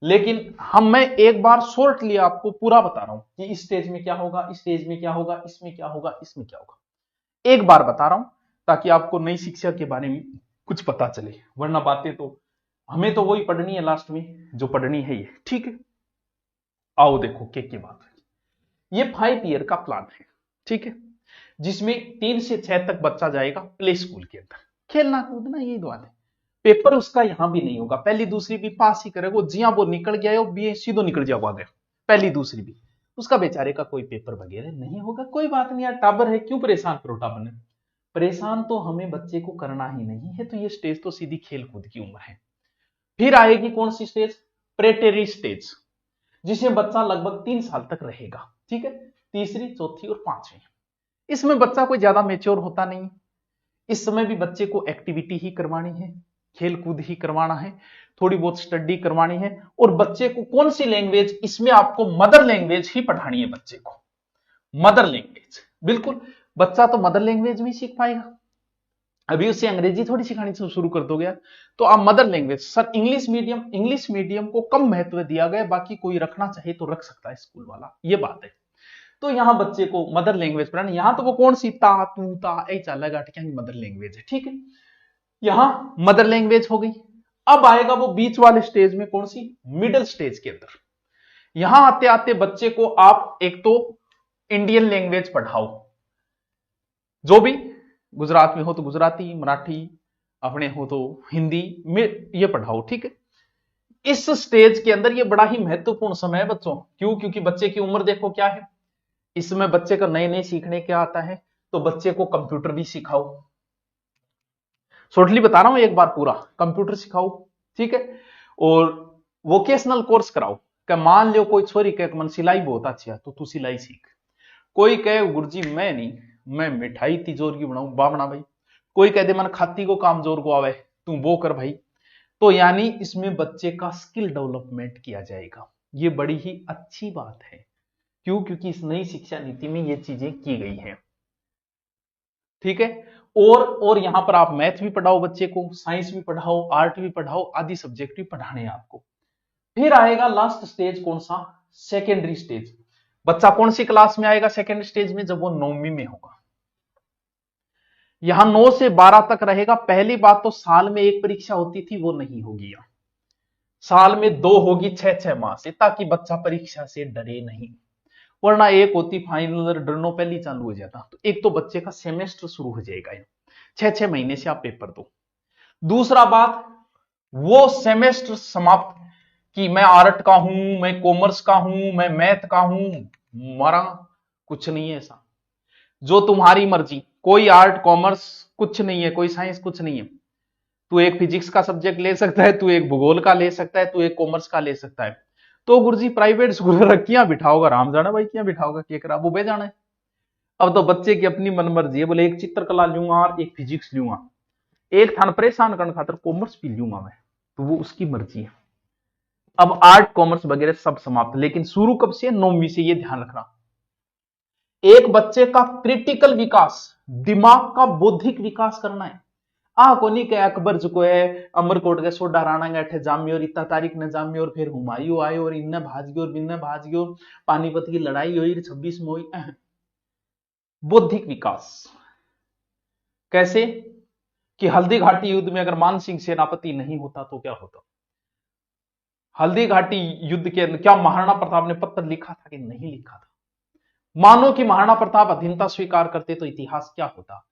लेकिन मैं एक बार शॉर्टली आपको पूरा बता रहा हूं कि इस स्टेज में क्या होगा, इस स्टेज में क्या होगा, इसमें क्या होगा, इसमें क्या होगा, एक बार बता रहा हूं ताकि आपको नई शिक्षा के बारे में कुछ पता चले, वरना बातें तो हमें तो वही पढ़नी है लास्ट में जो पढ़नी है ये, ठीक है। आओ देखो क्या बात है, ये 5 ईयर का प्लान है, ठीक है, जिसमें 3 से 6 तक बच्चा जाएगा प्ले स्कूल के अंदर, खेलना कूदना यही द्वार है। पेपर उसका यहां भी नहीं होगा, पहली दूसरी भी पास ही करेगा, जिया वो निकल गया है बी सीधो निकल जाओगा आगे, पहली दूसरी भी उसका बेचारे का कोई पेपर वगैरह नहीं होगा। कोई बात नहीं यार, टाबर है, क्यों परेशान करो टाबर ने, परेशान तो हमें बच्चे को करना ही नहीं है। तो ये स्टेज तो सीधी खेल कूद की उम्र है। फिर आएगी कौन सी स्टेज, प्रेटेरी स्टेज, जिसमें बच्चा लगभग 3 साल तक रहेगा, ठीक है, तीसरी, चौथी और पांचवी। इसमें बच्चा कोई ज्यादा मेच्योर होता नहीं, इस समय भी बच्चे को एक्टिविटी ही करवानी है, खेल कूद ही करवाना है, थोड़ी बहुत स्टडी करवानी है। और बच्चे को कौन सी लैंग्वेज, इसमें आपको मदर लैंग्वेज ही पढ़ानी है बच्चे को, मदर लैंग्वेज, बिल्कुल। बच्चा तो मदर लैंग्वेज भी सीख पाएगा, अभी उसे अंग्रेजी थोड़ी सिखानी शुरू कर दोगे यार। तो आप mother language, sir English medium को कम महत्व दिया गया, बाकी कोई रखना चाहे तो रख सकता है स्कूल वाला, ये बात है। तो यहां बच्चे को मदर लैंग्वेज पढ़ाना, यहां तो वो कौन सी ता तू ता ऐ चलेगा, क्या मदर लैंग्वेज है, ठीक है, यहां मदर लैंग्वेज हो गई। अब आएगा वो बीच वाले स्टेज में, कौन सी, मिडिल स्टेज के अंदर। यहां आते आते बच्चे को आप एक तो इंडियन लैंग्वेज पढ़ाओ, जो भी गुजरात में हो तो गुजराती, मराठी, अपने हो तो हिंदी में ये पढ़ाओ, ठीक है। इस स्टेज के अंदर ये बड़ा ही महत्वपूर्ण समय है बच्चों, क्यों, क्योंकि बच्चे की उम्र देखो क्या है, इसमें बच्चे का नए नए सीखने क्या आता है। तो बच्चे को कंप्यूटर भी सिखाओ, शॉर्टली बता रहा हूं एक बार पूरा, कंप्यूटर सिखाओ, ठीक है। और वोकेशनल कोर्स कराओ, कि मान लो कोई छोरी कहे मन सिलाई बहुत अच्छी है तो तू सिलाई सीख, कोई कहे गुरुजी मैं नहीं, मैं मिठाई तिजोरी बनाऊं, बावना भाई, कोई कह दे मन खाती को काम जोर को आवे, तू वो कर भाई। तो यानी इसमें बच्चे का स्किल डेवलपमेंट किया जाएगा, ये बड़ी ही अच्छी बात है। क्यों, क्योंकि इस नई शिक्षा नीति में ये चीजें की गई हैं, ठीक है। और यहां पर आप मैथ भी पढ़ाओ बच्चे को, साइंस भी पढ़ाओ, आर्ट भी पढ़ाओ, आदि सब्जेक्ट भी पढ़ाने हैं आपको। फिर आएगा लास्ट स्टेज, कौन सा, सेकेंडरी स्टेज। बच्चा कौन सी क्लास में आएगा सेकेंड स्टेज में, जब वो 9वीं में होगा। यहां 9 से 12 तक रहेगा। पहली बात तो साल में एक परीक्षा होती थी, वो नहीं होगी यहां, साल में 2 होगी 6-6 माह से, ताकि बच्चा परीक्षा से डरे नहीं, वरना एक होती फाइनल, डरनो पहले चालू हो जाता। तो एक तो बच्चे का सेमेस्टर शुरू हो जाएगा, 6-6 महीने से आप पेपर दो। दूसरा बात, वो सेमेस्टर समाप्त कि मैं आर्ट का हूं, मैं कॉमर्स का हूं, मैं मैथ का हूं, मारा कुछ नहीं है ऐसा, जो तुम्हारी मर्जी, कोई आर्ट कॉमर्स कुछ नहीं है, कोई साइंस कुछ नहीं है। तू एक फिजिक्स का सब्जेक्ट ले सकता है, तू एक भूगोल का ले सकता है, तू एक कॉमर्स का ले सकता है। तो गुरुजी प्राइवेट स्कूल रखिया बिठाओगा, राम जाना भाई क्या बिठाओगा, क्या करा वो बे जाना है। अब तो बच्चे की अपनी मन मर्जी है, बोले एक चित्रकला लूंगा और एक फिजिक्स लूंगा, एक थान परेशान करने खातर कॉमर्स भी लूंगा मैं, तो वो उसकी मर्जी है। अब आर्ट कॉमर्स वगैरह सब समाप्त, लेकिन शुरू कब से, 9वीं से, ये ध्यान रखना। एक बच्चे का क्रिटिकल विकास, दिमाग का बौद्धिक विकास करना है। कोनी के अकबर जो है अमरकोट के सोडा राणा गठे जामी और इतना तारीख ने जामी और फिर हुमायूं आयो और इन्ने भाज गयो और बिन्ने भाज गयो, पानीपत की लड़ाई हुई 26 में हुई। बौद्धिक विकास कैसे कि हल्दी घाटी युद्ध में अगर मान सिंह सेनापति नहीं होता तो क्या होता? हल्दी घाटी युद्ध के अंदर क्या महाराणा प्रताप ने पत्र लिखा था कि नहीं लिखा था? मानो कि महाराणा प्रताप अधीनता स्वीकार करते तो इतिहास क्या होता?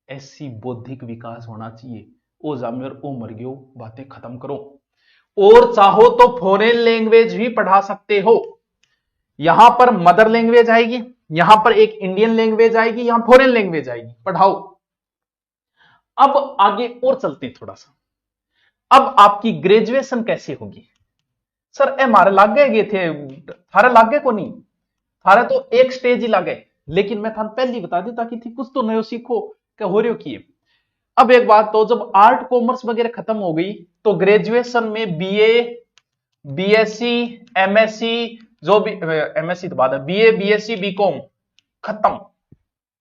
ऐसी बौद्धिक विकास होना चाहिए। ओ जामियर ओ मर गयो, बातें खत्म करो। और चाहो तो फॉरेन लैंग्वेज भी पढ़ा सकते हो। यहां पर मदर लैंग्वेज आएगी, यहां पर एक इंडियन लैंग्वेज आएगी, यहां फॉरेन लैंग्वेज आएगी, पढ़ाओ। अब आगे और चलते हैं थोड़ा सा। अब आपकी ग्रेजुएशन कैसे होगी? सर ए मारे लाग गए थे, थारे लाग गए को नहीं, थारे तो एक स्टेज ही लागे, लेकिन मैं थाने पहले बता दी ताकि थी कुछ तो नयो सीखो क्या हो रही हो किए। अब एक बात तो, जब आर्ट कॉमर्स वगैरह खत्म हो गई तो ग्रेजुएशन में बीए, बीएससी, एमएससी, जो भी एमएससी तो बाद है, बीए, बीएससी, बीकॉम खत्म,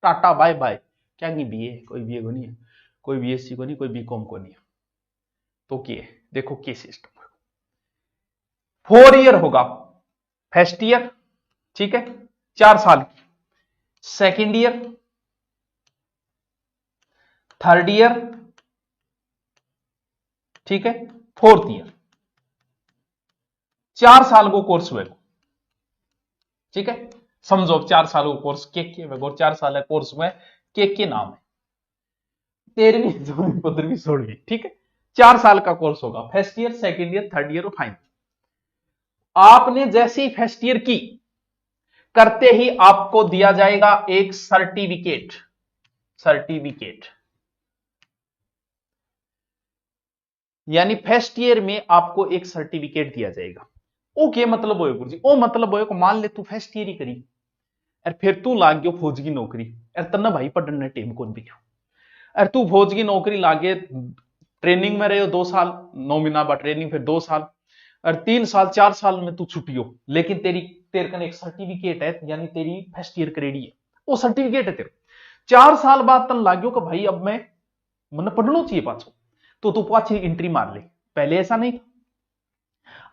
टाटा बाय बाय। क्या नहीं बीए, कोई बीए को नहीं है, कोई बीएससी को नहीं, कोई बीकॉम को नहीं है। तो किए देखो के सिस्टम 4 ईयर होगा, फर्स्ट ईयर ठीक है 4 साल की, सेकेंड ईयर, थर्ड ईयर ठीक है, फोर्थ ईयर, 4 साल को कोर्स हुए ठीक है। समझो 4 साल को कोर्स के और 4 साल कोर्स में के नाम है 13वीं 14वीं 15वीं 16वीं ठीक है। 4 साल का कोर्स होगा, first year, second year, third year और फाइनल। आपने जैसे ही फर्स्ट ईयर की करते ही आपको दिया जाएगा एक सर्टिफिकेट। सर्टिफिकेट यानी फर्स्ट ईयर में आपको एक सर्टिफिकेट दिया जाएगा। ओके मतलब हो गुरुजी, ओ मतलब हो मान ले तू फर्स्ट ईयर ही करी और फिर तू लाग गयो फौज की नौकरी, और तन्ना भाई पढ़ने टेम कौन भी, और तू फौज की नौकरी लागे, ट्रेनिंग में रहे 2 साल, 9 महीना बाद ट्रेनिंग, फिर 2 साल और 3 साल 4 साल में तू छुट्टी हो, लेकिन तेरे कने एक सर्टिफिकेट है, यानी तेरी फर्स्ट ईयर करेडी है, वो सर्टिफिकेट है तेरे। 4 साल बाद तन लाग्यो कि भाई अब मैं मन पढ़ना चाहिए पाछो, तो तू पाछी एंट्री मार ले। पहले ऐसा नहीं था।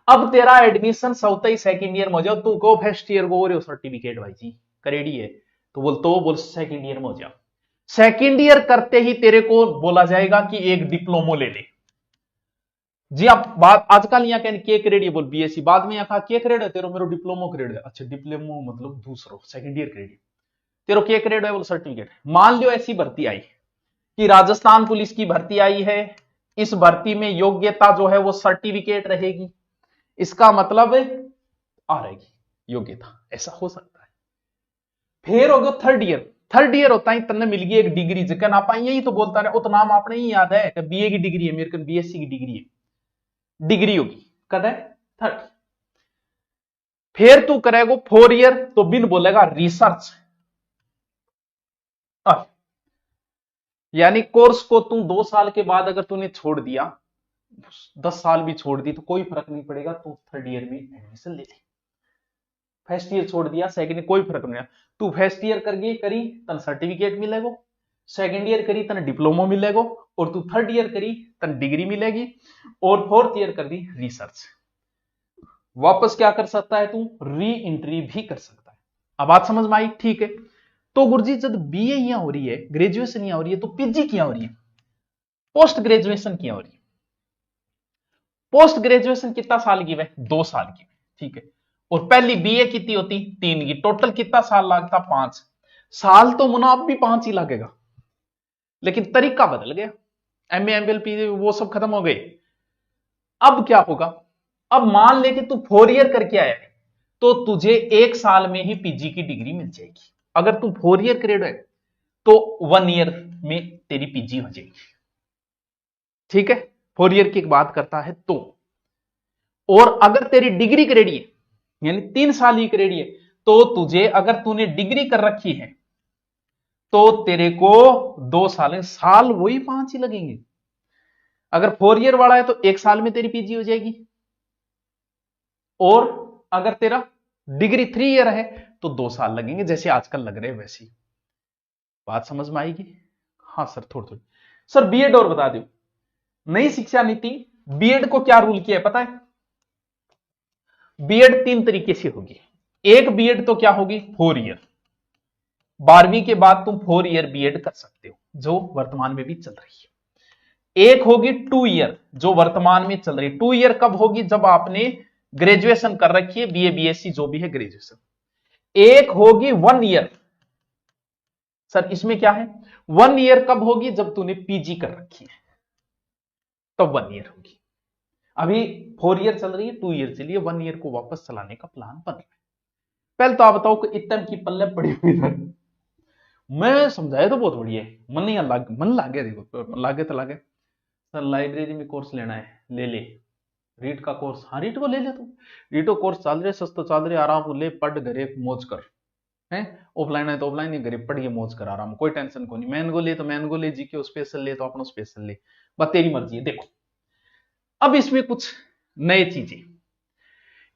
अब तेरा एडमिशन सौता ही सेकेंड ईयर में हो जाओ, तू को फर्स्ट ईयर को सर्टिफिकेट भाई जी करेडी है, तो बोल सेकेंड ईयर में हो जाओ। सेकेंड ईयर करते ही तेरे को बोला जाएगा कि एक डिप्लोमो ले ले जी। आप बात आजकल यहाँ कहने के क्रेड बोल बीएससी, बाद में यहाँ के क्रेड है तेरो, मेरो डिप्लोमो क्रेड है। अच्छा डिप्लोमो मतलब दूसरो सेकंड ईयर क्रेड, तेरो के क्रेड है बोल सर्टिफिकेट। मान लो ऐसी भर्ती आई कि राजस्थान पुलिस की भर्ती आई है, इस भर्ती में योग्यता जो है वो सर्टिफिकेट रहेगी, इसका मतलब आ रहेगी योग्यता, ऐसा हो सकता है। फिर होगा थर्ड ईयर, थर्ड ईयर होता है तन्ने मिल गई एक डिग्री, जिसका ना पाई यही तो बोलता रहे, वो तो नाम आपने ही याद है कि बीए की डिग्री है, मेरे को बीएससी की डिग्री है, डिग्री होगी कद है थर्ड। फिर तू करेगा 4 ईयर, तो बिन बोलेगा रिसर्च, यानी कोर्स को तू 2 साल के बाद अगर तूने छोड़ दिया, 10 साल भी छोड़ दी तो कोई फर्क नहीं पड़ेगा, तू थर्ड ईयर में एडमिशन ले ले। फर्स्ट ईयर छोड़ दिया सेकंड ईयर कोई फर्क नहीं, तू फर्स्ट ईयर करी तन सर्टिफिकेट मिलेगा, सेकंड ईयर करी तन डिप्लोमा मिलेगा, और तू थर्ड ईयर करी तन डिग्री मिलेगी, और फोर्थ ईयर कर दी रिसर्च। वापस क्या कर सकता है तू, री एंट्री भी कर सकता है। अब बात समझ में आई ठीक है। तो गुरुजी जब बीए यहां हो रही है, ग्रेजुएशन यहां हो रही है, तो पीजी क्या हो रही है, पोस्ट ग्रेजुएशन क्या हो रही है। पोस्ट ग्रेजुएशन कितना साल की है, 2 साल की ठीक है। और पहली बीए कितनी होती, 3 की, टोटल कितना साल लगता, 5 साल। तो मुनाफ भी 5 ही लगेगा, लेकिन तरीका बदल गया, एमए एमएल पी वो सब खत्म हो गए। अब क्या होगा, अब मान ले कि तू 4 ईयर करके आया है, तो तुझे 1 साल में ही पीजी की डिग्री मिल जाएगी। अगर तू 4 ईयर ग्रेड है तो 1 ईयर में तेरी पीजी हो जाएगी ठीक है। 4 ईयर की बात करता है तो, और अगर तेरी डिग्री करेडी है यानी 3 साल ही करेडी है, तो तुझे अगर तूने डिग्री कर रखी है तो तेरे को 2 साल वही 5 ही लगेंगे। अगर 4 ईयर वाला है तो 1 साल में तेरी पीजी हो जाएगी, और अगर तेरा डिग्री 3 ईयर है तो 2 साल लगेंगे, जैसे आजकल लग रहे हैं वैसे। बात समझ में आएगी? हाँ सर, थोड़ी थोड़ी। सर बीएड और बता दो, नई शिक्षा नीति बीएड को क्या रूल किया है पता है? बीएड 3 तरीके से होगी। एक बीएड तो क्या होगी, 4 ईयर, 12वीं के बाद तुम 4 ईयर बीएड कर सकते हो, जो वर्तमान में भी चल रही है। एक होगी 2 ईयर, जो वर्तमान में चल रही है। 2 ईयर कब होगी, जब आपने ग्रेजुएशन कर रखी है, बीए बीएससी जो भी है ग्रेजुएशन। एक होगी 1 ईयर। सर इसमें क्या है, 1 ईयर कब होगी, जब तूने पीजी कर रखी है, तब 1 ईयर होगी। अभी 4 ईयर चल रही है, 2 ईयर चलिए, 1 ईयर को वापस चलाने का प्लान बन रहा है। पहले तो आप बताओ कि इतम की पल्ले पड़ी हुई था, मैं समझाया तो बहुत बढ़िया है, मन नहीं मन लागे, देखो लागे तो लागे। सर लाइब्रेरी में कोर्स लेना है, ले ले। रीट का कोर्स, हाँ रीट को ले ले, तू रीटो कोर्स चल रहे, सस्ता चल रहे, आराम को ले, पढ़ घरे मौज कर है। ऑफलाइन है तो ऑफलाइन ही घरे पढ़ के मौज कर आराम, कोई टेंशन को नहीं। मैन को ले तो मैन को ले, जी के स्पेशल ले तो अपना स्पेशल ले, बस तेरी मर्जी है। देखो अब इसमें कुछ नए चीजें,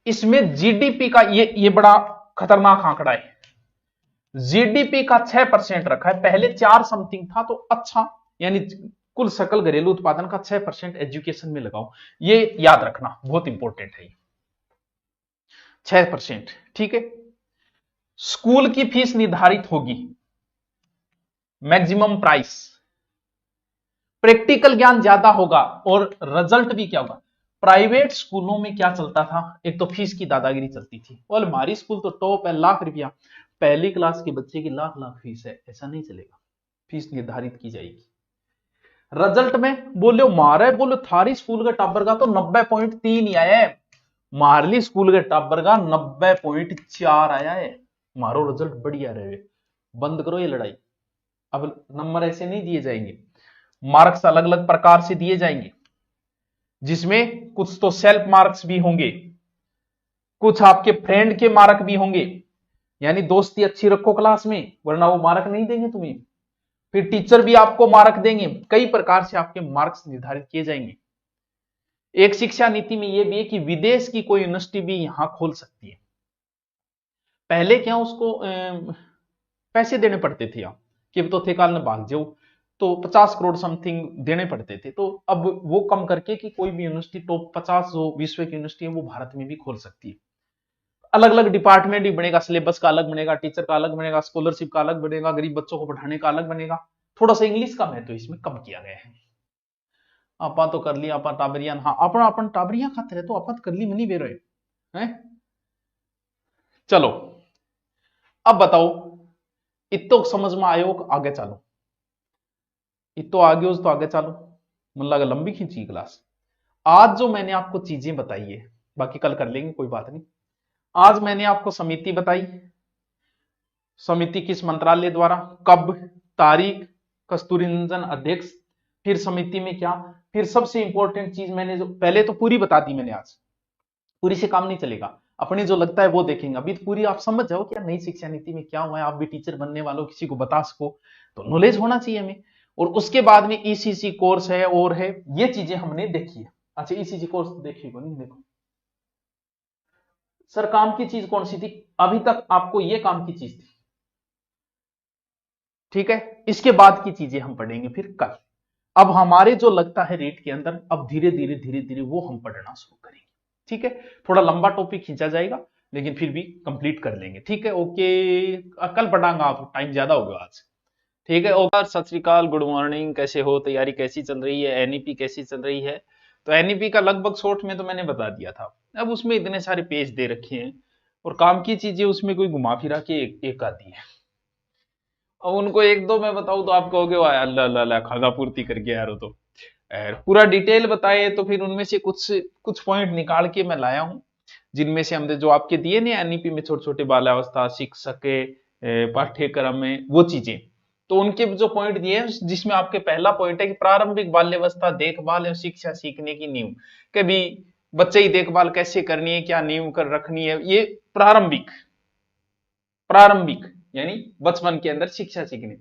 इसमें जीडीपी का ये बड़ा खतरनाक आंकड़ा है। जीडीपी का 6% रखा है, पहले 4 समथिंग था, तो अच्छा, यानी कुल सकल घरेलू उत्पादन का 6% एजुकेशन में लगाओ, ये याद रखना बहुत इंपॉर्टेंट है। 6%, ठीक है। स्कूल की फीस निर्धारित होगी, मैक्सिमम प्राइस, प्रैक्टिकल ज्ञान ज्यादा होगा, और रिजल्ट भी क्या होगा। प्राइवेट स्कूलों में क्या चलता था, एक तो फीस की दादागिरी चलती थी, और हमारी स्कूल तो टॉप है, लाख रुपया, पहली क्लास के बच्चे की लाख लाख फीस है, ऐसा नहीं चलेगा, फीस निर्धारित की जाएगी। रिजल्ट में बोले मारे, बोले थारी स्कूल के टाबर का तो 90.3 ही आया है, मारली स्कूल के टाबर का 90.4 आया है, मारो रिजल्ट बढ़िया रहे। बंद करो ये लड़ाई, अब नंबर ऐसे नहीं दिए जाएंगे, मार्क्स अलग अलग प्रकार से दिए जाएंगे, जिसमें कुछ तो सेल्फ मार्क्स भी होंगे, कुछ आपके फ्रेंड के मार्क भी होंगे, यानी दोस्ती अच्छी रखो क्लास में, वरना वो मार्क नहीं देंगे तुम्हें। फिर टीचर भी आपको मार्क देंगे, कई प्रकार से आपके मार्क्स निर्धारित किए जाएंगे। एक शिक्षा नीति में यह भी है कि विदेश की कोई यूनिवर्सिटी भी यहां खोल सकती है। पहले क्या उसको पैसे देने पड़ते थे, आप कि तो थे काल में भाग जाओ, तो 50 करोड़ समथिंग देने पड़ते थे, तो अब वो कम करके कि कोई भी यूनिवर्सिटी टॉप 50 जो विश्व की यूनिवर्सिटी है वो भारत में भी खोल सकती है। अलग अलग डिपार्टमेंट भी बनेगा, सिलेबस का अलग बनेगा, टीचर का अलग बनेगा, स्कॉलरशिप का अलग बनेगा, गरीब बच्चों को पढ़ाने का अलग बनेगा। थोड़ा सा इंग्लिश का महत्व इसमें कम किया गया है। आपा तो कर लिया, आपा टाबरियान, हाँ अपना अपन टाबरियां खाते रहे, तो आपा कर ली मनी बेरो है। चलो अब बताओ, इतो समझ में आयो, आगे चलो, इतो आगे हो तो आगे चलो, मन लगा लंबी खींची क्लास। आज जो मैंने आपको चीजें बताई है, बाकी कल कर लेंगे कोई बात नहीं। आज मैंने आपको समिति बताई, समिति किस मंत्रालय द्वारा, कब, तारीख, कस्तूरी रंजन अध्यक्ष, फिर समिति में क्या, फिर सबसे इंपॉर्टेंट चीज मैंने जो पहले तो पूरी बता दी मैंने, आज पूरी से काम नहीं चलेगा, अपने जो लगता है वो देखेंगे। अभी तो पूरी आप समझ जाओ क्या नई शिक्षा नीति में क्या हुआ है, आप भी टीचर बनने वालों किसी को बता सको, तो नॉलेज होना चाहिए हमें। और उसके बाद में ईसीसी कोर्स है और है, ये चीजें हमने देखी है। अच्छा ईसीसी कोर्स देखी को नहीं, देखो सर काम की चीज कौन सी थी, अभी तक आपको ये काम की चीज थी, ठीक है। इसके बाद की चीजें हम पढ़ेंगे फिर कल। अब हमारे जो लगता है रेट के अंदर, अब धीरे धीरे वो हम पढ़ना शुरू करेंगे, ठीक है। थोड़ा लंबा टॉपिक खींचा जाएगा, लेकिन फिर भी कंप्लीट कर लेंगे, ठीक है। ओके कल पढ़ाऊंगा, आप टाइम ज्यादा होगा आज, ठीक है। ओके सत श्री अकाल, गुड मॉर्निंग, कैसे हो, तैयारी कैसी चल रही है, एनईपी कैसी चल रही है। तो एनईपी का लगभग शॉर्ट में तो मैंने बता दिया था, अब उसमें इतने सारे पेज दे रखे हैं, और काम की चीजें उसमें कोई घुमा फिरा के एक आती है, और उनको एक दो मैं बताऊं तो आप कहोगे वाह अल्लाह अल्लाह खागा पूर्ति कर गया यार, तो पूरा डिटेल बताए तो फिर उनमें से कुछ पॉइंट निकाल के मैं लाया हूं, जिनमें से हमने जो आपके दिए ना एनईपी में, छोटे छोटे बाल्यावस्था, शिक्षक के पाठ्यक्रम में वो चीजें, तो उनके जो पॉइंट दिए हैं, जिसमें आपके पहला पॉइंट है कि प्रारंभिक बाल्यावस्था देखभाल और शिक्षा सीखने की नींव, कभी बच्चे की देखभाल कैसे करनी है, क्या नींव कर रखनी है, ये प्रारंभिक यानी बचपन के अंदर शिक्षा सीखनी।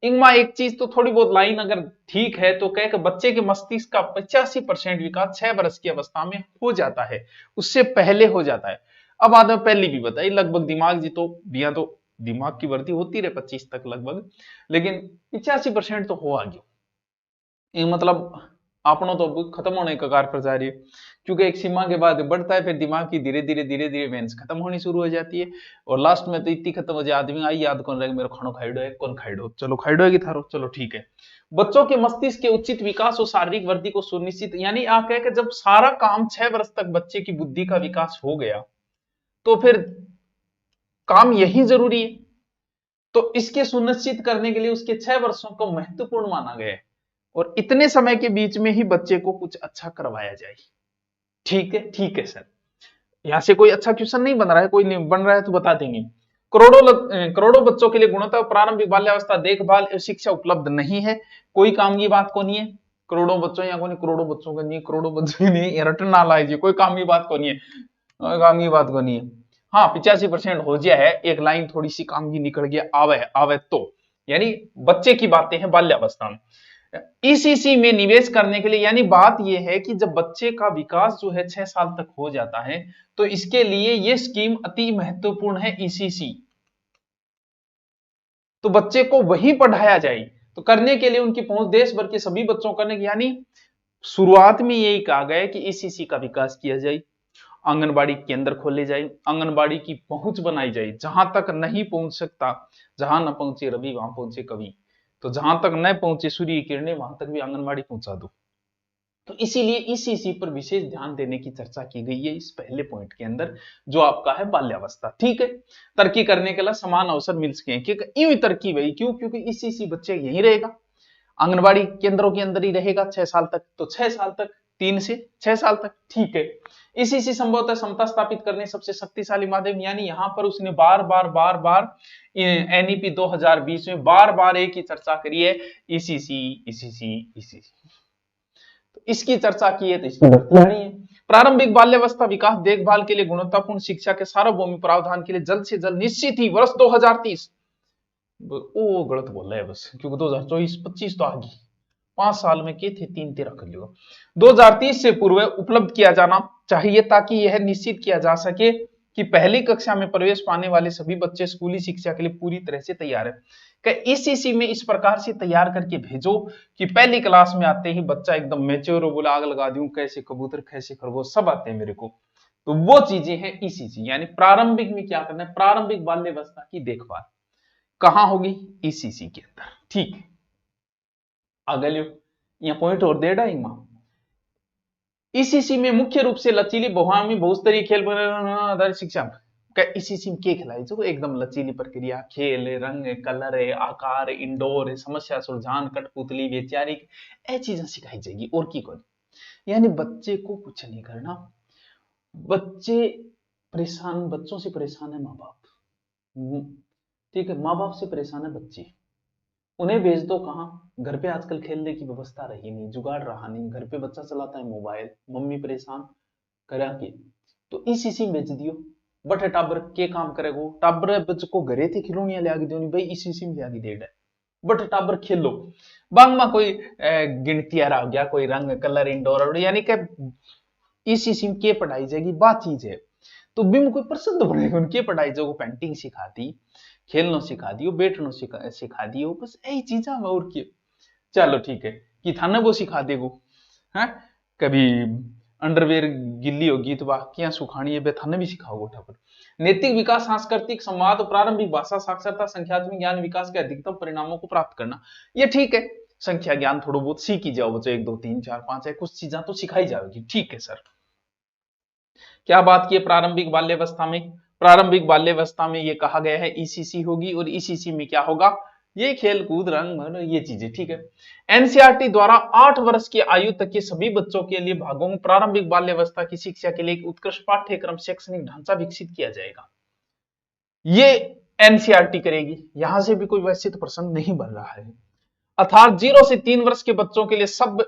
इनमें एक चीज तो थोड़ी बहुत लाइन अगर ठीक है तो कह बच्चे के मस्तिष्क का 85% विकास 6 वर्ष की अवस्था में हो जाता है, उससे पहले हो जाता है। अब बाद में पहली भी बताई, लगभग दिमाग जी तो दिया तो दिमाग की वृद्धि होती रहे 25 तक लगभग, लेकिन 85% तो हो आ गया। ये मतलब अपनों तो अब खत्म होने के कगार पर जा रही है, क्योंकि एक सीमा के बाद बढ़ता है, फिर दिमाग की धीरे धीरे मेंस खत्म होनी शुरू हो जाती है, और लास्ट में तो इतनी खत्म हो जाए आदमी आई याद कौन रहे मेरे खानो खाइडो है, कौन खाइडो, चलो खाइडो है कि थारो, चलो ठीक है। बच्चों के मस्तिष्क के उचित विकास और शारीरिक वृद्धि को सुनिश्चित, यानी आप कहे कि जब सारा काम 6 वर्ष तक बच्चे की बुद्धि का विकास हो गया तो फिर काम यही जरूरी है, तो इसके सुनिश्चित करने के लिए उसके 6 वर्षों को महत्वपूर्ण माना गया है, और इतने समय के बीच में ही बच्चे को कुछ अच्छा करवाया जाए। ठीक है सर, यहां से कोई अच्छा क्वेश्चन नहीं बन रहा है, कोई नहीं बन रहा है तो बता देंगे। करोड़ों बच्चों के लिए गुणवत्ता प्रारंभिक बाल्यावस्था देखभाल एवं शिक्षा उपलब्ध नहीं है, कोई काम की बात को नहीं है। करोड़ों बच्चों या कोई करोड़ों बच्चों का नहीं, करोड़ों बच्चों की नहीं, रटन ना लाइए, कोई काम की बात को नहीं है, काम की बात को नहीं है। हाँ 85% हो गया है, एक लाइन थोड़ी सी काम की निकल गया, आवे तो, यानी बच्चे की बातें हैं बाल्यावस्था में। ईसीसी में निवेश करने के लिए, यानी बात यह है कि जब बच्चे का विकास जो है 6 साल तक हो जाता है, तो इसके लिए यह स्कीम अति महत्वपूर्ण है ईसीसी, तो बच्चे को वहीं पढ़ाया जाए। तो करने के लिए उनकी पहुंच देश भर के सभी बच्चों करने की, यानी शुरुआत में यही कहा गया है कि ईसीसी का विकास किया जाए, आंगनबाड़ी केंद्र खोले जाए, आंगनबाड़ी की पहुंच बनाई जाए, जहां तक नहीं पहुंच सकता, जहां न पहुंचे रवि वहां पहुंचे कवि, तो जहां तक न पहुंचे सूर्य की किरणें वहां तक भी आंगनबाड़ी पहुंचा दो। तो इसीलिए ईसीसी पर विशेष ध्यान देने की चर्चा की गई है इस पहले पॉइंट के अंदर, जो आपका है बाल्यावस्था। ठीक है, तरक्की करने के लिए समान अवसर मिल सके, क्योंकि यूं तरक्की हुई, क्यों, क्योंकि ईसीसी बच्चे यहीं रहेगा, आंगनबाड़ी केंद्रों के अंदर ही रहेगा 6 साल तक, तो 6 साल तक, 3 से 6 साल तक। ठीक है, ईसीसी संभवतः समता स्थापित करने सबसे शक्तिशाली माध्यम, यानी यहां पर उसने बार बार एनईपी 2020 में बार एक ही चर्चा करी है, ईसीसी। तो इसकी चर्चा की है तो इसकी है। प्रारंभिक बाल्यावस्था विकास देखभाल के लिए गुणवत्तापूर्ण शिक्षा के सार्वभौमिक प्रावधान के लिए जल्द से जल्द निश्चित ही वर्ष 2030, वो गलत बोल रहा है बस, क्योंकि 2024-25 तो आ गई, 5 साल में के थे 3 13 कर लियो, 2030 से पूर्व उपलब्ध किया जाना चाहिए, ताकि यह निश्चित किया जा सके कि पहली कक्षा में प्रवेश पाने वाले सभी बच्चे स्कूली शिक्षा के लिए पूरी तरह से तैयार है। ईसीसी में इस प्रकार से तैयार करके भेजो कि पहली क्लास में आते ही बच्चा एकदम मैच्योर हो, बोला आग लगा दूं, कैसे कबूतर कैसे खरगोश सब आते हैं मेरे को, तो वो चीजें हैं ईसीसी। यानी प्रारंभिक में क्या करना है, प्रारंभिक बाल्यावस्था की देखभाल कहां होगी, ईसीसी के अंदर। ठीक है, आगे लियो, यहां पॉइंट और दे डाइंगा। ईसीसी में मुख्य रूप से लचीली बहुआयामी बहुस्तरीय खेल आधारित शिक्षा, ईसीसी में क्या खिलाई जो एकदम लचीली प्रक्रिया, खेल, रंग, कलर, आकार, इंडोर, समस्या सुलझान, कठपुतली, वैचारिक, ये चीजें सिखाई जाएगी, और की कोई, यानी बच्चे को कुछ नहीं करना, बच्चे परेशान, बच्चों से परेशान है माँ बाप, ठीक है, माँ बाप से परेशान है बच्चे, उन्हें भेज दो कहां, घर पे आजकल खेलने की व्यवस्था रही नहीं, जुगाड़ रहा नहीं, घर पे बच्चा चलाता है मोबाइल, मम्मी परेशान करा के, तो इसी में भेज दियो, बट टाबर के काम करेगो, टाबर बच्चे को घरे थे खिलौनियां ले आगे दो भाई, इसी में ले आगे दे बट टाबर खेलो, बांग में कोई गिनतियारा हो गया, कोई रंग कलर इंडोर, यानी कि इसी सिम के पढ़ाई जाएगी, बात चीज है, तो बिम कोई प्रसिद्ध बनेगा, उनके पढ़ाई जो पेंटिंग सिखा दी, खेलना सिखा दियो, बैठना सिखा दियो, बस यही चीजा है, और क्या। चलो ठीक है, कि थाने वो सिखा देगो, है कभी अंडरवेयर गिल्ली होगी तो क्या सुखानी है, थाने भी सिखाओ ठाकुर। नैतिक विकास, सांस्कृतिक संवाद, प्रारंभिक भाषा साक्षरता, संख्यात्मक ज्ञान विकास के अधिकतम परिणामों को प्राप्त करना, ये ठीक है, संख्या ज्ञान थोड़ा बहुत सीख ही जाओ बच्चों, 1 2 3 4 5 है, कुछ चीजें तो सिखाई जाएगी। ठीक है सर, क्या बात की प्रारंभिक बाल्यावस्था में, प्रारंभिक बाल्यावस्था में ये कहा गया है ईसीसी होगी, और ईसीसी में क्या होगा, ये खेल कूद रंग ये चीजें। ठीक है, एनसीईआरटी द्वारा 8 वर्ष की आयु तक के सभी बच्चों के लिए भागों में प्रारंभिक बाल्यावस्था की शिक्षा के लिए एक उत्कृष्ट पाठ्यक्रम शैक्षणिक ढांचा विकसित किया जाएगा, ये एनसीईआरटी करेगी, यहां से भी कोई वैसे तो प्रश्न नहीं बन रहा है। अर्थात 0 से 3 वर्ष के बच्चों के लिए सब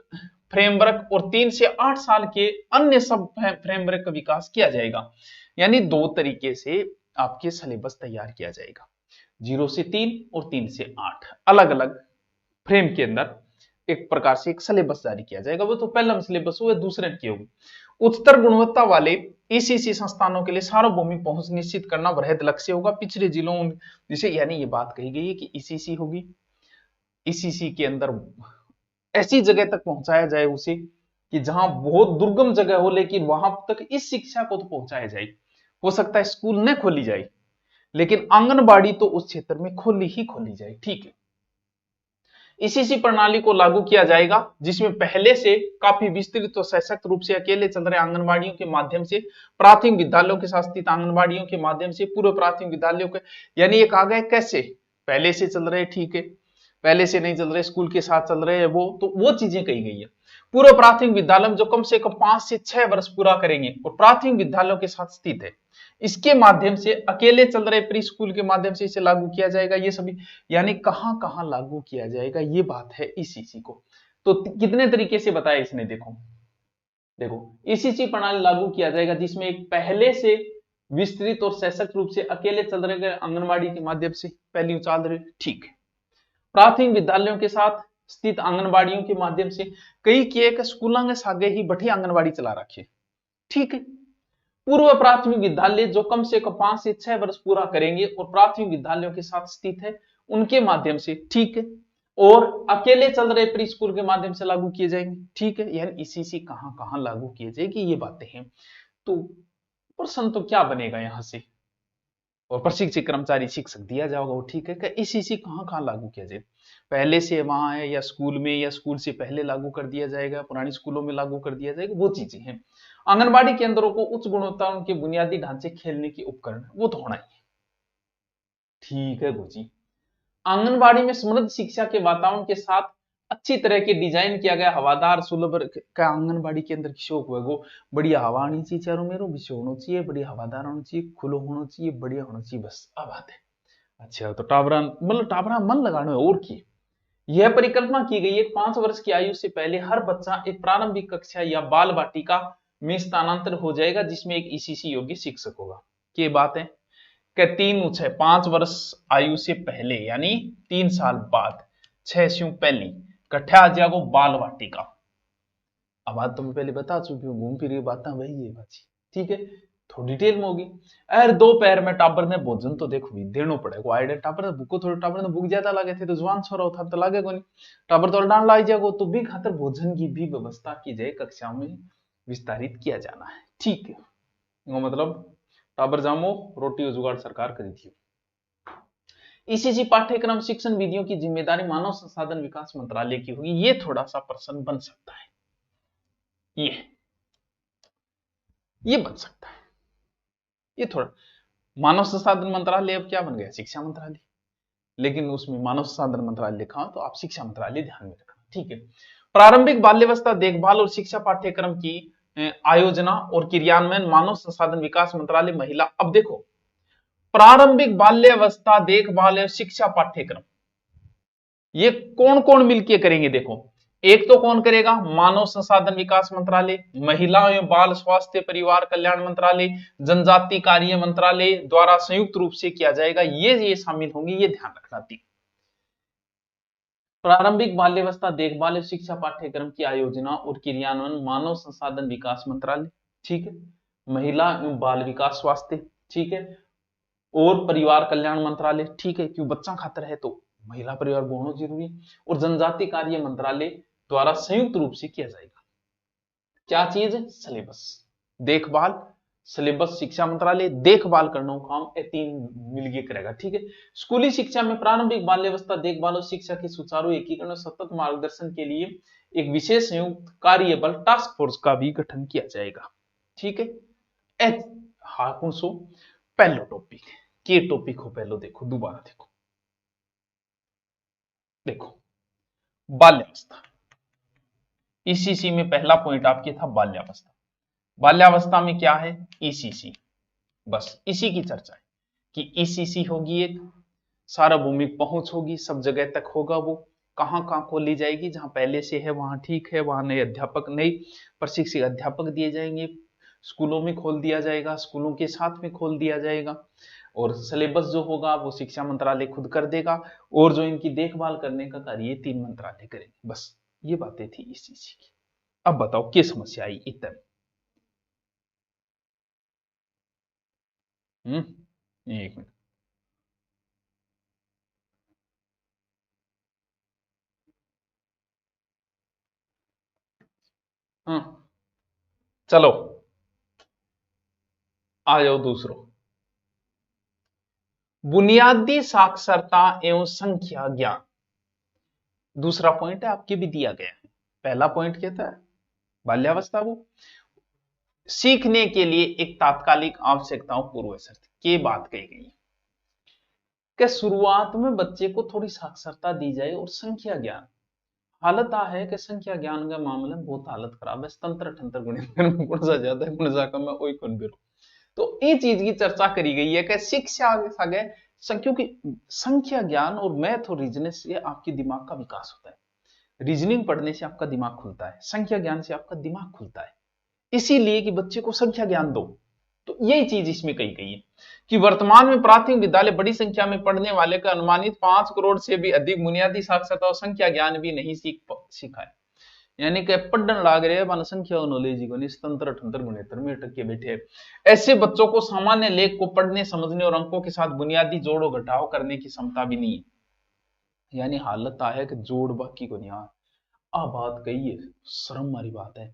फ्रेमवर्क और 3 से 8 साल के अन्य सब फ्रेमवर्क का विकास किया जाएगा, यानी 2 तरीके से आपके सिलेबस तैयार किया जाएगा, 0 से 3 और 3 से 8 अलग अलग फ्रेम के अंदर एक प्रकार से एक सिलेबस जारी किया जाएगा। वो तो पहला सिलेबस हुआ, दूसरे की होगी। उच्चतर गुणवत्ता वाले ईसीसी संस्थानों के लिए सार्वभौमिक पहुंच निश्चित करना वृहद लक्ष्य होगा। पिछले जिलों जिसे यानी ये बात कही गई है कि ईसीसी होगी, ईसीसी के अंदर ऐसी जगह तक पहुंचाया जाए उसे कि जहां बहुत दुर्गम जगह हो, लेकिन वहां तक इस शिक्षा को तो पहुंचाया जाए। हो सकता है स्कूल न खोली जाए, लेकिन आंगनबाड़ी तो उस क्षेत्र में खोली ही खोली जाए। ठीक है, ईसीसी प्रणाली को लागू किया जाएगा, जिसमें पहले से काफी विस्तृत और सशक्त रूप से अकेले चल रहे आंगनबाड़ियों के माध्यम से, प्राथमिक विद्यालयों के साथ स्थित आंगनबाड़ियों के माध्यम से पूर्व प्राथमिक विद्यालयों के, यानी एक आ गए कैसे पहले से चल रहे, ठीक है, पहले से नहीं चल रहे, स्कूल के साथ चल रहे हैं, वो चीजें कही गई है। पूर्व प्राथमिक विद्यालय में जो कम से कम 5 से 6 वर्ष पूरा करेंगे और प्राथमिक विद्यालयों के साथ स्थित है, इसके माध्यम से अकेले चल रहे प्री स्कूल के माध्यम से इसे लागू किया जाएगा। ये सभी यानी कहां कहां लागू किया जाएगा, ये बात है ईसीसी को। तो कितने तरीके से बताया इसने, देखो देखो ईसीसी प्रणाली लागू किया जाएगा जिसमें एक पहले से विस्तृत और सशक्त रूप से अकेले चल रहे आंगनबाड़ी के माध्यम से पहली उचाल रहे, ठीक है। प्राथमिक विद्यालयों के साथ स्थित आंगनबाड़ियों के माध्यम से कई किए स्कूलों के सागे ही बढ़ी आंगनबाड़ी चला रखी, ठीक है। पूर्व प्राथमिक विद्यालय जो कम से कम 5 से 6 वर्ष पूरा करेंगे और प्राथमिक विद्यालयों के साथ स्थित है, उनके माध्यम से, ठीक है। और अकेले चल रहे प्री स्कूल के माध्यम से लागू किए जाएंगे, ठीक है। यानी ईसीसी कहां कहां लागू किए जाएगी, ये बातें हैं। तो प्रश्न तो क्या बनेगा यहां से, और प्रशिक्षित कर्मचारी शिक्षक दिया जाएगा वो, ठीक है। कि ईसीसी कहां कहां लागू किया जाए, पहले से वहां है या स्कूल में, या स्कूल से पहले लागू कर दिया जाएगा, पुरानी स्कूलों में लागू कर दिया जाएगा, वो चीजें हैं। आंगनबाड़ी केंद्रों को उच्च गुणवत्ता उनके बुनियादी ढांचे खेलने के उपकरण, वो तो होना ही है, ठीक है गुरुजी। आंगनबाड़ी में समृद्ध शिक्षा के वातावरण के साथ अच्छी तरह के डिजाइन किया गया हवादार सुलभ का आंगनबाड़ी के अंदर शौक हुआ, वो बढ़िया हवा आनी चाहिए, चारों मेरों विषय होना चाहिए, बढ़िया हवादार होना चाहिए, खुलो होना चाहिए, बढ़िया होना चाहिए, बस अब बात है। अच्छा, तो टाबरा मतलब टाबरा मन लगाना है और की। यह परिकल्पना की गई है 5 वर्ष की आयु से पहले हर बच्चा एक प्रारंभिक कक्षा या बाल वाटिका में स्थानांतरित हो जाएगा, जिसमें एक ईसीसी योग्य शिक्षक होगा। ये बात है कि 5 वर्ष आयु से पहले यानी 3 साल बाद 6 से पहली कट्ठा आ जाएगा बाल वाटिका। अब बात तो मैं पहले बता चुकी हूँ, घूम फिर बात वही है बाजी, ठीक है। थोड़ी डिटेल में होगी। अरे दोपहर में टाबर ने भोजन तो देखो भी देना पड़ेगा, आइडिया टाबर ने भूखो, थोड़े टाबर ने भूख ज्यादा लगे थे तो जवान छोरा होता तो लागे को नहीं, टाबर तो डांड लाग जाएगा, तो भी खातर भोजन की भी व्यवस्था की जाए, कक्षा में विस्तारित किया जाना है, ठीक है। वो मतलब टाबर जामो रोटी जुगाड़ सरकार करी थी। ईसीसी पाठ्यक्रम शिक्षण विधियों की जिम्मेदारी मानव संसाधन विकास मंत्रालय की होगी, ये थोड़ा सा प्रश्न बन सकता है, ये बन सकता है, ये थोड़ा। मानव संसाधन मंत्रालय अब क्या बन गया, शिक्षा मंत्रालय, लेकिन उसमें मानव संसाधन मंत्रालय लिखा हो तो आप शिक्षा मंत्रालय ध्यान में रखना, ठीक है। प्रारंभिक बाल्यावस्था देखभाल और शिक्षा पाठ्यक्रम की आयोजना और क्रियान्वयन मानव संसाधन विकास मंत्रालय महिला। अब देखो, प्रारंभिक बाल्यावस्था देखभाल और शिक्षा पाठ्यक्रम ये कौन कौन मिलकर करेंगे, देखो एक तो कौन करेगा, मानव संसाधन विकास मंत्रालय, महिला एवं बाल स्वास्थ्य परिवार कल्याण मंत्रालय, जनजाति कार्य मंत्रालय द्वारा संयुक्त रूप से किया जाएगा, ये शामिल होंगे, ये ध्यान रखना थी। प्रारंभिक बाल्यावस्था देखभाल और शिक्षा पाठ्यक्रम की आयोजना और क्रियान्वयन मानव संसाधन विकास मंत्रालय, ठीक है। महिला एवं बाल विकास स्वास्थ्य, ठीक है, और परिवार कल्याण मंत्रालय, ठीक है, क्यों बच्चा खातर है तो महिला परिवार बहुत जरूरी, और जनजाति कार्य मंत्रालय द्वारा संयुक्त रूप से किया जाएगा। क्या चीज, सिलेबस देखभाल, सिलेबस शिक्षा मंत्रालय देखभाल करना काम, ये 3 मिलकर करेगा, ठीक है। स्कूली शिक्षा में प्रारंभिक बाल्यावस्था देखभाल और शिक्षा के सुचारू एकीकरण और सतत मार्गदर्शन के लिए एक विशेष संयुक्त कार्य बल टास्क फोर्स का भी गठन किया जाएगा, ठीक है। हाँ कौन सो पहलो टॉपिक के टॉपिक हो, पहलो देखो दोबारा देखो, देखो बाल्यावस्था, ईसीसी में पहला पॉइंट आपके था बाल्यावस्था। बाल्यावस्था में क्या है, ईसीसी, बस इसी की चर्चा है कि ईसीसी होगी, एक सार्वभौमिक पहुंच होगी, सब जगह तक होगा, वो कहां कहां खोली जाएगी, जहां पहले से है वहां ठीक है, वहां नए अध्यापक नए प्रशिक्षित अध्यापक दिए जाएंगे, स्कूलों में खोल दिया जाएगा, स्कूलों के साथ में खोल दिया जाएगा, और सिलेबस जो होगा वो शिक्षा मंत्रालय खुद कर देगा, और जो इनकी देखभाल करने का कार्य 3 मंत्रालय करेंगे, बस ये बातें थी ईसीसी की। अब बताओ क्या समस्या आई इतना। एक मिनट। चलो आ जाओ दूसरों। बुनियादी साक्षरता एवं संख्या ज्ञान दूसरा पॉइंट है, आपके भी दिया गया है। पहला पॉइंट क्या था? बाल्यावस्था। वो सीखने के लिए एक तात्कालिक आवश्यकताओं पूर्व शर्त की बात कही गई है कि शुरुआत में बच्चे को थोड़ी साक्षरता दी जाए और संख्या ज्ञान। हालत आ है कि संख्या ज्ञान के मामले में बहुत हालत खराब है। तंत्र ठंत्र गुण गुण सा ज्यादा है, गुण सा कम है, ओई कौन बेरो। तो ये चीज की चर्चा करी गई है कि शिक्षा आगे क्योंकि संख्या ज्ञान और मैथ और रीजनिंग से आपके दिमाग का विकास होता है। रीजनिंग पढ़ने से आपका दिमाग खुलता है, संख्या ज्ञान से आपका दिमाग खुलता है। इसीलिए कि बच्चे को संख्या ज्ञान दो। तो यही चीज इसमें कही गई है कि वर्तमान में प्राथमिक विद्यालय बड़ी संख्या में पढ़ने वाले का अनुमानित 5 करोड़ से भी अधिक बुनियादी साक्षरता और संख्या ज्ञान भी नहीं सीखा है। यानी कि पढ़ने लाग रहे हैं संख्या नॉलेज को निस्तंत्र ठंतर गुणेतर में अटक के बैठे। ऐसे बच्चों को सामान्य लेख को पढ़ने समझने और अंकों के साथ बुनियादी जोड़ो घटाव करने की क्षमता भी नहीं है। यानी हालत आ है कि जोड़ बाकी को नहीं आ। बात कही है, शर्म वाली बात है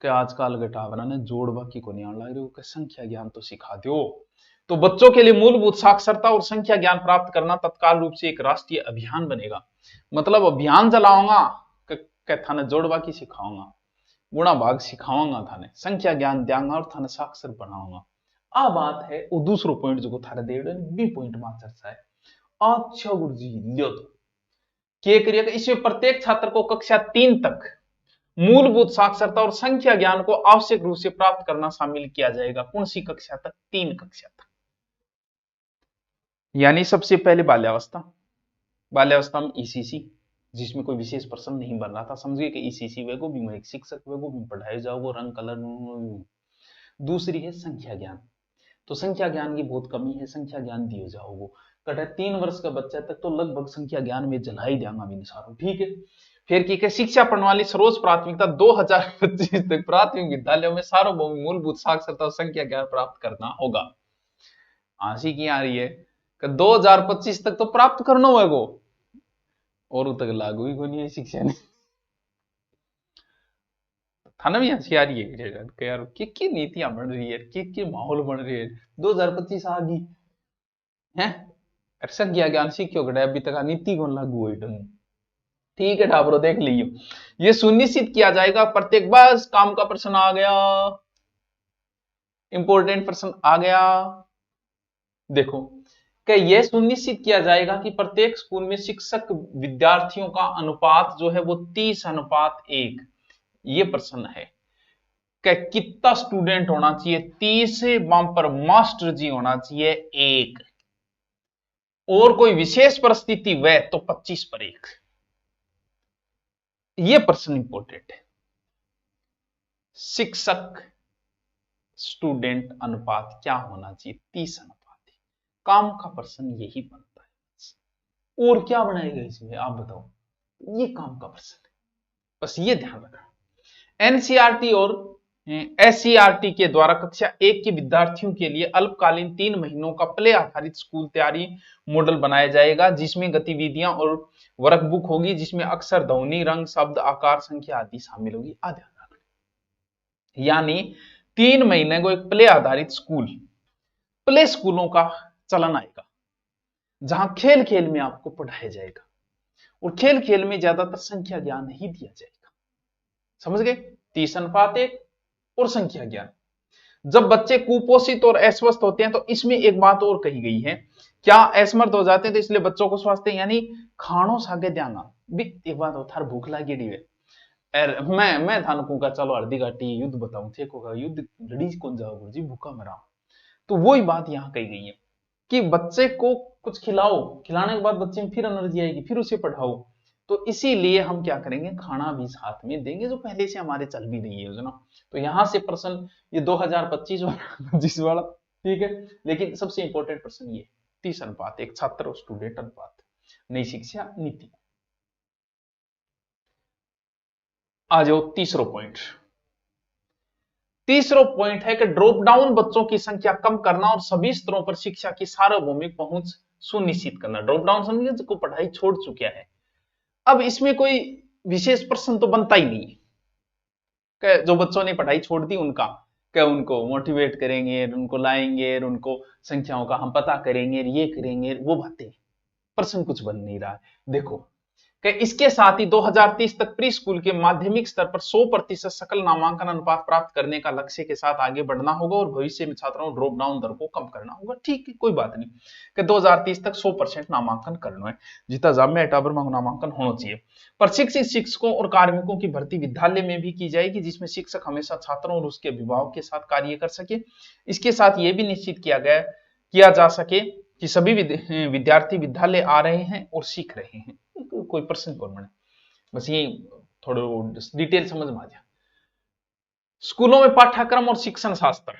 कि आजकल घटावना ने जोड़ बाकी को नहीं आने लग रही हो, संख्या ज्ञान तो सिखा दो। तो बच्चों के लिए मूलभूत साक्षरता और संख्या ज्ञान प्राप्त करना तत्काल रूप से एक राष्ट्रीय अभियान बनेगा। मतलब अभियान चलाऊंगा कि थाने जोड़ बाकी सिखाऊंगा, गुणा भाग सिखाऊंगा, थाने संख्या ज्ञान देंगा और थाने साक्षर बनाऊंगा। आ बात है वो दूसरो पॉइंट जो थारे दे बी पॉइंट में चर्चा है। अच्छा गुरु जी लियो तो क्या करिएगा, इसमें प्रत्येक छात्र को कक्षा 3 तक मूलभूत साक्षरता और संख्या ज्ञान को आवश्यक रूप से प्राप्त करना शामिल किया जाएगा। कौन सी कक्षा तक? 3 कक्षा तक। यानी सबसे पहले बाल्यावस्था। बाल्यावस्था में ईसीसी, जिसमें कोई विशेष प्रश्न नहीं बन रहा था, समझिए कि ईसीसी वेगो भी मैं एक शिक्षक वेगो भी पढ़ाए जाओगे रंग कलर। दूसरी है संख्या ज्ञान। तो संख्या ज्ञान की बहुत कमी है, संख्या ज्ञान दिए जाओगे। कटे 3 वर्ष का बच्चा तक तो लगभग संख्या ज्ञान में जला ही देंगा भी सारो, ठीक है। फिर की शिक्षा प्रणाली सर्वोच्च प्राथमिकता 2025 तक प्राथमिक विद्यालयों में सार्वभौमिक मूलभूत साक्षरता और संख्या ज्ञान प्राप्त करना होगा। हंसी की आ रही है कि 2025 तक तो प्राप्त करना होगा और तक लागू ही नहीं है शिक्षा ने। थाना भी हंसी आ रही है यार, की नीतियां बन रही है, के माहौल बन रही है। 2025 आ गई है, संख्या ज्ञान सीखो गए अभी तक नीति कौन लागू हुई ढंग। ठीक है ठाकुर देख लीजिए, ये सुनिश्चित किया जाएगा प्रत्येक, बस काम का प्रश्न आ गया, इंपॉर्टेंट प्रश्न आ गया। देखो कि यह सुनिश्चित किया जाएगा कि प्रत्येक स्कूल में शिक्षक विद्यार्थियों का अनुपात जो है वो 30:1। ये प्रश्न है कि कितना स्टूडेंट होना चाहिए? 30 वहां पर मास्टर जी होना चाहिए 1, और कोई विशेष परिस्थिति वह तो 25/1। यह प्रश्न इंपॉर्टेंट है। शिक्षक स्टूडेंट अनुपात क्या होना चाहिए? 30:1। काम का प्रश्न यही बनता है, और क्या बनाएगा इसमें आप बताओ? ये काम का प्रश्न है, बस ये ध्यान रखना। एनसीईआरटी और एससीईआरटी के द्वारा कक्षा 1 के विद्यार्थियों के लिए अल्पकालीन 3 महीनों का प्ले आधारित स्कूल तैयारी मॉडल बनाया जाएगा, जिसमें गतिविधियां और वर्कबुक होगी, जिसमें अक्षर, ध्वनि, रंग, शब्द, आकार, संख्या आदि शामिल होगी। ध्यान रखना, यानी 3 महीने को एक प्ले आधारित स्कूल, प्ले स्कूलों का चलन आएगा, जहां खेल खेल में आपको पढ़ाया जाएगा, और खेल खेल में ज्यादातर संख्या ज्ञान ही दिया जाएगा। समझ गए? 30:1 और संख्या ज्ञान। जब बच्चे कुपोषित और अस्वस्थ होते हैं तो इसमें एक बात और कही गई है, क्या असमर्थ हो जाते हैं तो इसलिए बच्चों को स्वास्थ्य यानी खानो सागे द्यांगा भी। एक बात हो, थार भूख लगी है, मैं थान कहूंगा चलो अर्धी घाटी युद्ध बताऊं, ठीक होगा युद्ध लड़ी कौन जाओ गुरु जी, भूखा मरा। तो वही बात यहां कही गई है कि बच्चे को कुछ खिलाओ, खिलाने के बाद बच्चे में फिर एनर्जी आएगी, फिर उसे पढ़ाओ। तो इसीलिए हम क्या करेंगे, खाना भी साथ में देंगे, जो पहले से हमारे चल भी रही है योजना। तो यहां से प्रश्न ये 2025 वाला 25 वाला, ठीक है। लेकिन सबसे इंपॉर्टेंट प्रश्न ये 30:1 छात्र और स्टूडेंट अनुपात, नई शिक्षा नीति। आ जाओ तीसरा पॉइंट। तीसरा पॉइंट है कि ड्रॉप डाउन बच्चों की संख्या कम करना और सभी स्तरों पर शिक्षा की सार्वभौमिक पहुंच सुनिश्चित करना। ड्रॉप डाउन समझिए जो पढ़ाई छोड़ चुका है। अब इसमें कोई विशेष प्रश्न तो बनता ही नहीं कि जो बच्चों ने पढ़ाई छोड़ दी उनका, क्या उनको मोटिवेट करेंगे, उनको लाएंगे, उनको संख्याओं का हम पता करेंगे, ये करेंगे, वो बातें, प्रश्न कुछ बन नहीं रहा है। देखो कि इसके साथ ही 2030 तक प्री स्कूल के माध्यमिक स्तर पर 100% सकल नामांकन अनुपात प्राप्त करने का लक्ष्य के साथ आगे बढ़ना होगा और भविष्य में छात्रों ड्रॉप डाउन दर को कम करना होगा। ठीक है, कोई बात नहीं कि 2030 तक 100% नामांकन करना है, जितना जाम में अटाबर में नामांकन होना चाहिए। प्रशिक्षित शिक्षकों और कार्मिकों की भर्ती विद्यालय में भी की जाएगी, जिसमें शिक्षक हमेशा छात्रों और उसके अभिभावक के साथ कार्य कर सके। इसके साथ यह भी निश्चित किया जा सके कि सभी विद्यार्थी विद्यालय आ रहे हैं और सीख रहे हैं। कोई प्रश्न कौन बने, बस ये थोड़ा डिटेल समझ में आ जाए। स्कूलों में पाठ्यक्रम और शिक्षण शास्त्र।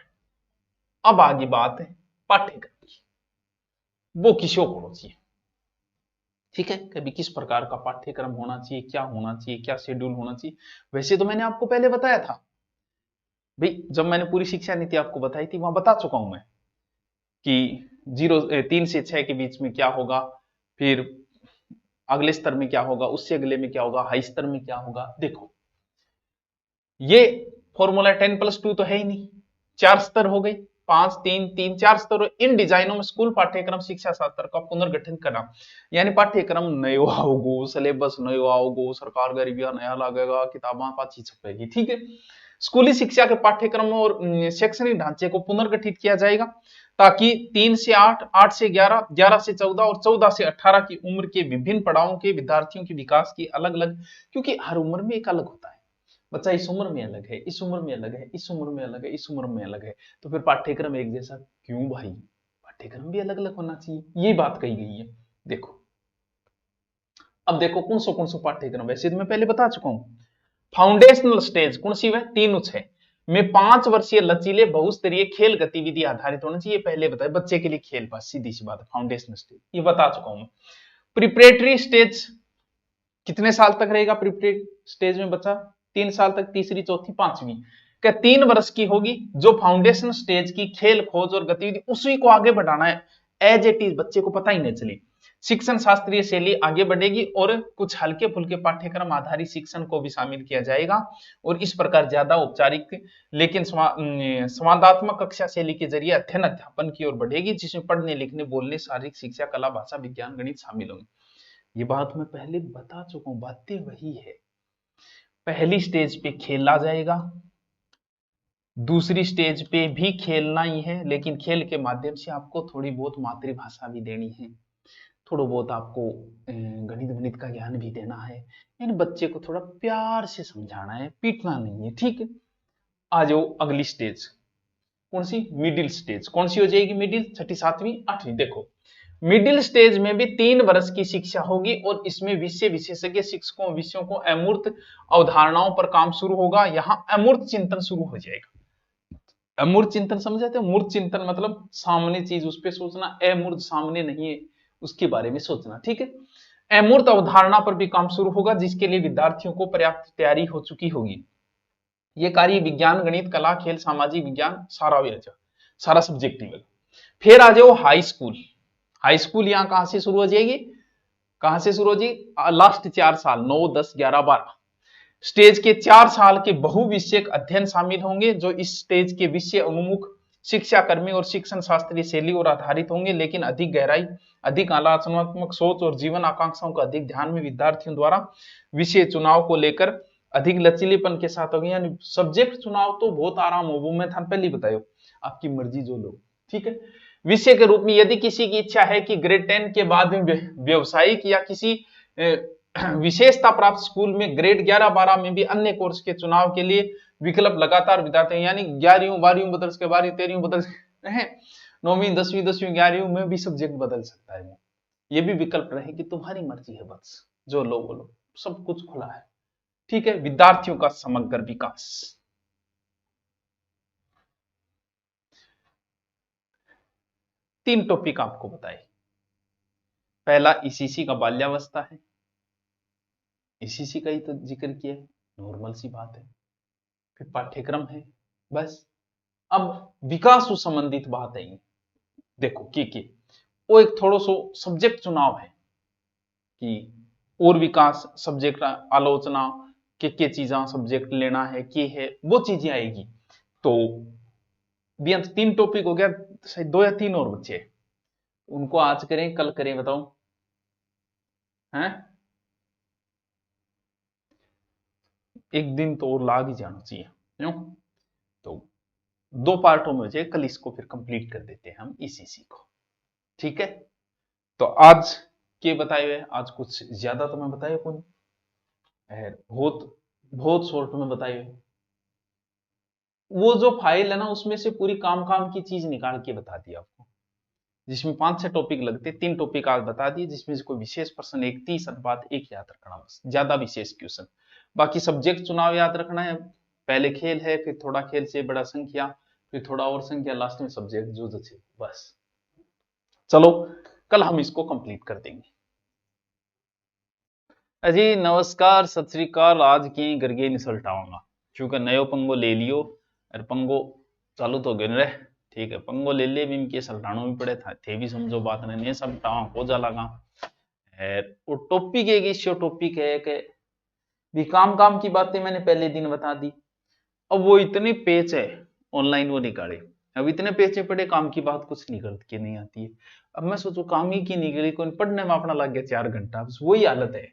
अब आगे बात है पाठ्यक्रम की, वो किसको होना चाहिए। ठीक है, कभी किस प्रकार का पाठ्यक्रम होना चाहिए, क्या होना चाहिए, क्या शेड्यूल होना चाहिए। वैसे तो मैंने आपको पहले बताया था भाई, जब मैंने पूरी शिक्षा नीति आपको बताई थी वहां बता चुका हूं मैं कि 3 से 6 के बीच में क्या होगा, फिर अगले स्तर में क्या होगा, उससे अगले में क्या होगा, हाई स्तर में क्या होगा। देखो ये फॉर्मूला 10+2 तो है ही नहीं, 4 स्तर हो गई, 5 3 3 4 स्तर। इन डिजाइनों में स्कूल पाठ्यक्रम शिक्षा शास्त्र का पुनर्गठन करना, यानी पाठ्यक्रम नयो आओगो, सिलेबस नयो आओगो, सरकार का रिव्यू नया लगेगा, किताबें पाछी छपेगी। ठीक है, स्कूली शिक्षा के पाठ्यक्रम और शैक्षणिक ढांचे को पुनर्गठित किया जाएगा ताकि 3 से 8, 8 से 11, 11 से 14 और 14 से 18 की उम्र के विभिन्न पड़ावों के विद्यार्थियों के विकास की अलग अलग, क्योंकि हर उम्र में एक अलग होता है, बच्चा इस उम्र में अलग है, इस उम्र में अलग है, इस उम्र में अलग है, इस उम्र में अलग है, तो फिर पाठ्यक्रम एक जैसा क्यों भाई, पाठ्यक्रम भी अलग अलग होना चाहिए, ये बात कही गई है। देखो अब देखो कौन सा पाठ्यक्रम, वैसे तो मैं पहले बता चुका हूं। फाउंडेशनल स्टेज कौन सी है, 3 में 5 वर्षीय लचीले बहुस्तरीय खेल गतिविधि आधारित होना चाहिए, पहले बताया बच्चे के लिए खेल, बस सीधी सी बात है, फाउंडेशनल स्टेज ये बता चुका हूं मैं। प्रिपरेटरी स्टेज कितने साल तक रहेगा, प्रिपरेटरी स्टेज में बच्चा 3 साल तक, तीसरी चौथी पांचवी, क्या 3 वर्ष की होगी। जो फाउंडेशन स्टेज की खेल खोज और गतिविधि उसी को आगे बढ़ाना है, एज इट इज, बच्चे को पता ही नहीं चले। शिक्षण शास्त्रीय शैली आगे बढ़ेगी और कुछ हल्के फुल्के पाठ्यक्रम आधारित शिक्षण को भी शामिल किया जाएगा और इस प्रकार ज्यादा औपचारिक लेकिन संवादात्मक कक्षा शैली के जरिए अध्ययन अध्यापन की ओर बढ़ेगी, जिसमें पढ़ने लिखने बोलने शारीरिक शिक्षा कला भाषा विज्ञान गणित शामिल होंगे। ये बात मैं पहले बता चुका हूं, बातें वही है। पहली स्टेज पे खेला जाएगा, दूसरी स्टेज पे भी खेलना ही है, लेकिन खेल के माध्यम से आपको थोड़ी बहुत मातृभाषा भी देनी है, थोड़ा बहुत आपको गणित गणित का ज्ञान भी देना है, यानी बच्चे को थोड़ा प्यार से समझाना है, पीटना नहीं है। ठीक है, आ जाओ अगली स्टेज, कौन सी, मिडिल स्टेज। कौन सी हो जाएगी मिडिल, 6ठी 7वीं 8वीं। देखो मिडिल स्टेज में भी 3 वर्ष की शिक्षा होगी और इसमें विषय विशेषज्ञ शिक्षकों विषयों को अमूर्त अवधारणाओं पर काम शुरू होगा, यहां अमूर्त चिंतन शुरू हो जाएगा। अमूर्त चिंतन समझाते हैं, मूर्त चिंतन मतलब सामने चीज उस पर सोचना, अमूर्त सामने नहीं है उसके बारे में सोचना। ठीक है, अमूर्त अवधारणा पर भी काम शुरू होगा, जिसके लिए विद्यार्थियों को पर्याप्त तैयारी हो चुकी होगी। ये कार्य विज्ञान गणित कला खेल सामाजिक विज्ञान सारा सब्जेक्ट लेवल। फिर आ जाओ हाई स्कूल। हाई स्कूल यहां कहां से शुरू हो जाएगी, कहां से शुरू हो जाएगी, लास्ट 4 साल 9 10 11 12 स्टेज के 4 साल के बहुविषयक अध्ययन शामिल होंगे, जो इस स्टेज के विषय उन्मुख शिक्षा कर्मी और शिक्षण शास्त्रीय शैली और आधारित होंगे, लेकिन अधिक गहराई, अधिक आलोचनात्मक सोच और जीवन आकांक्षाओं का अधिक ध्यान में विद्यार्थियों द्वारा विषय चुनाव को लेकर अधिक लचीलेपन के साथ होंगे। यानी सब्जेक्ट चुनाव तो बहुत आराम हो, वो मैं था पहले ही बताया, आपकी मर्जी जो लो। ठीक है, विषय के रूप में यदि किसी की इच्छा है कि ग्रेड 10 के बाद में व्यवसायिक या किसी विशेषता प्राप्त स्कूल में ग्रेड 11-12 में भी अन्य कोर्स के चुनाव के लिए विकल्प लगातार विद्यार्थी, यानी 11वीं 12वीं बदल के 12वीं 13वीं बदल है, 9वीं 10वीं 10वीं 11वीं में भी सब्जेक्ट बदल सकता है। ये भी विकल्प रहे कि तुम्हारी मर्जी है, बस जो लो बोलो, सब कुछ खुला है। ठीक है, विद्यार्थियों का समग्र विकास। 3 टॉपिक आपको बताए। पहला ईसीसी का बाल्यावस्था है, ईसीसी का ही तो जिक्र किया है, नॉर्मल सी बात है। फिर पाठ्यक्रम है, बस। अब विकास से संबंधित बात है, देखो की वो एक थोड़ा सो सब्जेक्ट चुनाव है कि और विकास सब्जेक्ट आलोचना के चीजा सब्जेक्ट लेना है कि है वो चीजें आएगी। तो बेअंत 3 टॉपिक हो गया, शायद 2 या 3 और बच्चे, उनको आज करें कल करें बताओ, हैं? एक दिन तो और लाग ही जाना चाहिए, क्यों? तो 2 पार्टों में बचे, कल इसको फिर कंप्लीट कर देते हैं हम इसी को, ठीक है? तो आज के बताए हुए, आज कुछ ज्यादा तो मैं बताया कौन, बहुत बहुत शॉर्ट में बताए हुए। वो जो फाइल है ना, उसमें से पूरी काम की चीज निकाल के बता दी आपको, जिसमें 5-6 टॉपिक लगते, 3 टॉपिक आज बता दिए, जिसमें से कोई विशेष प्रश्न एक 30 अनुपात 1 याद रखना, बस, ज्यादा विशेष क्वेश्चन। बाकी सब्जेक्ट चुनाव याद रखना है, पहले खेल है, फिर थोड़ा खेल से बड़ा संख्या, फिर थोड़ा और संख्या, लास्ट में सब्जेक्ट जो अच्छे, बस। चलो कल हम इसको कंप्लीट कर देंगे। अजी नमस्कार, सत श्री अकाल। आज की गरगे निसल्ट आऊंगा क्योंकि नयो पंगो ले लियो, और पंगो चालू तो गिन रहे, ठीक है? पंगो ले ले भी इनके सल्टानो भी पड़े था, थे भी समझो बात नहीं सब टावा हो जा लगा। वो टॉपिक एक इश्यो टॉपिक है कि भी काम की बातें मैंने पहले दिन बता दी। अब वो इतने पेज है ऑनलाइन वो निकाले, अब इतने पेज पड़े, काम की बात कुछ निकल के नहीं आती है। अब मैं सोचू काम ही की निकली, कोई पढ़ने में अपना लग गया 4 घंटा, बस वही हालत है।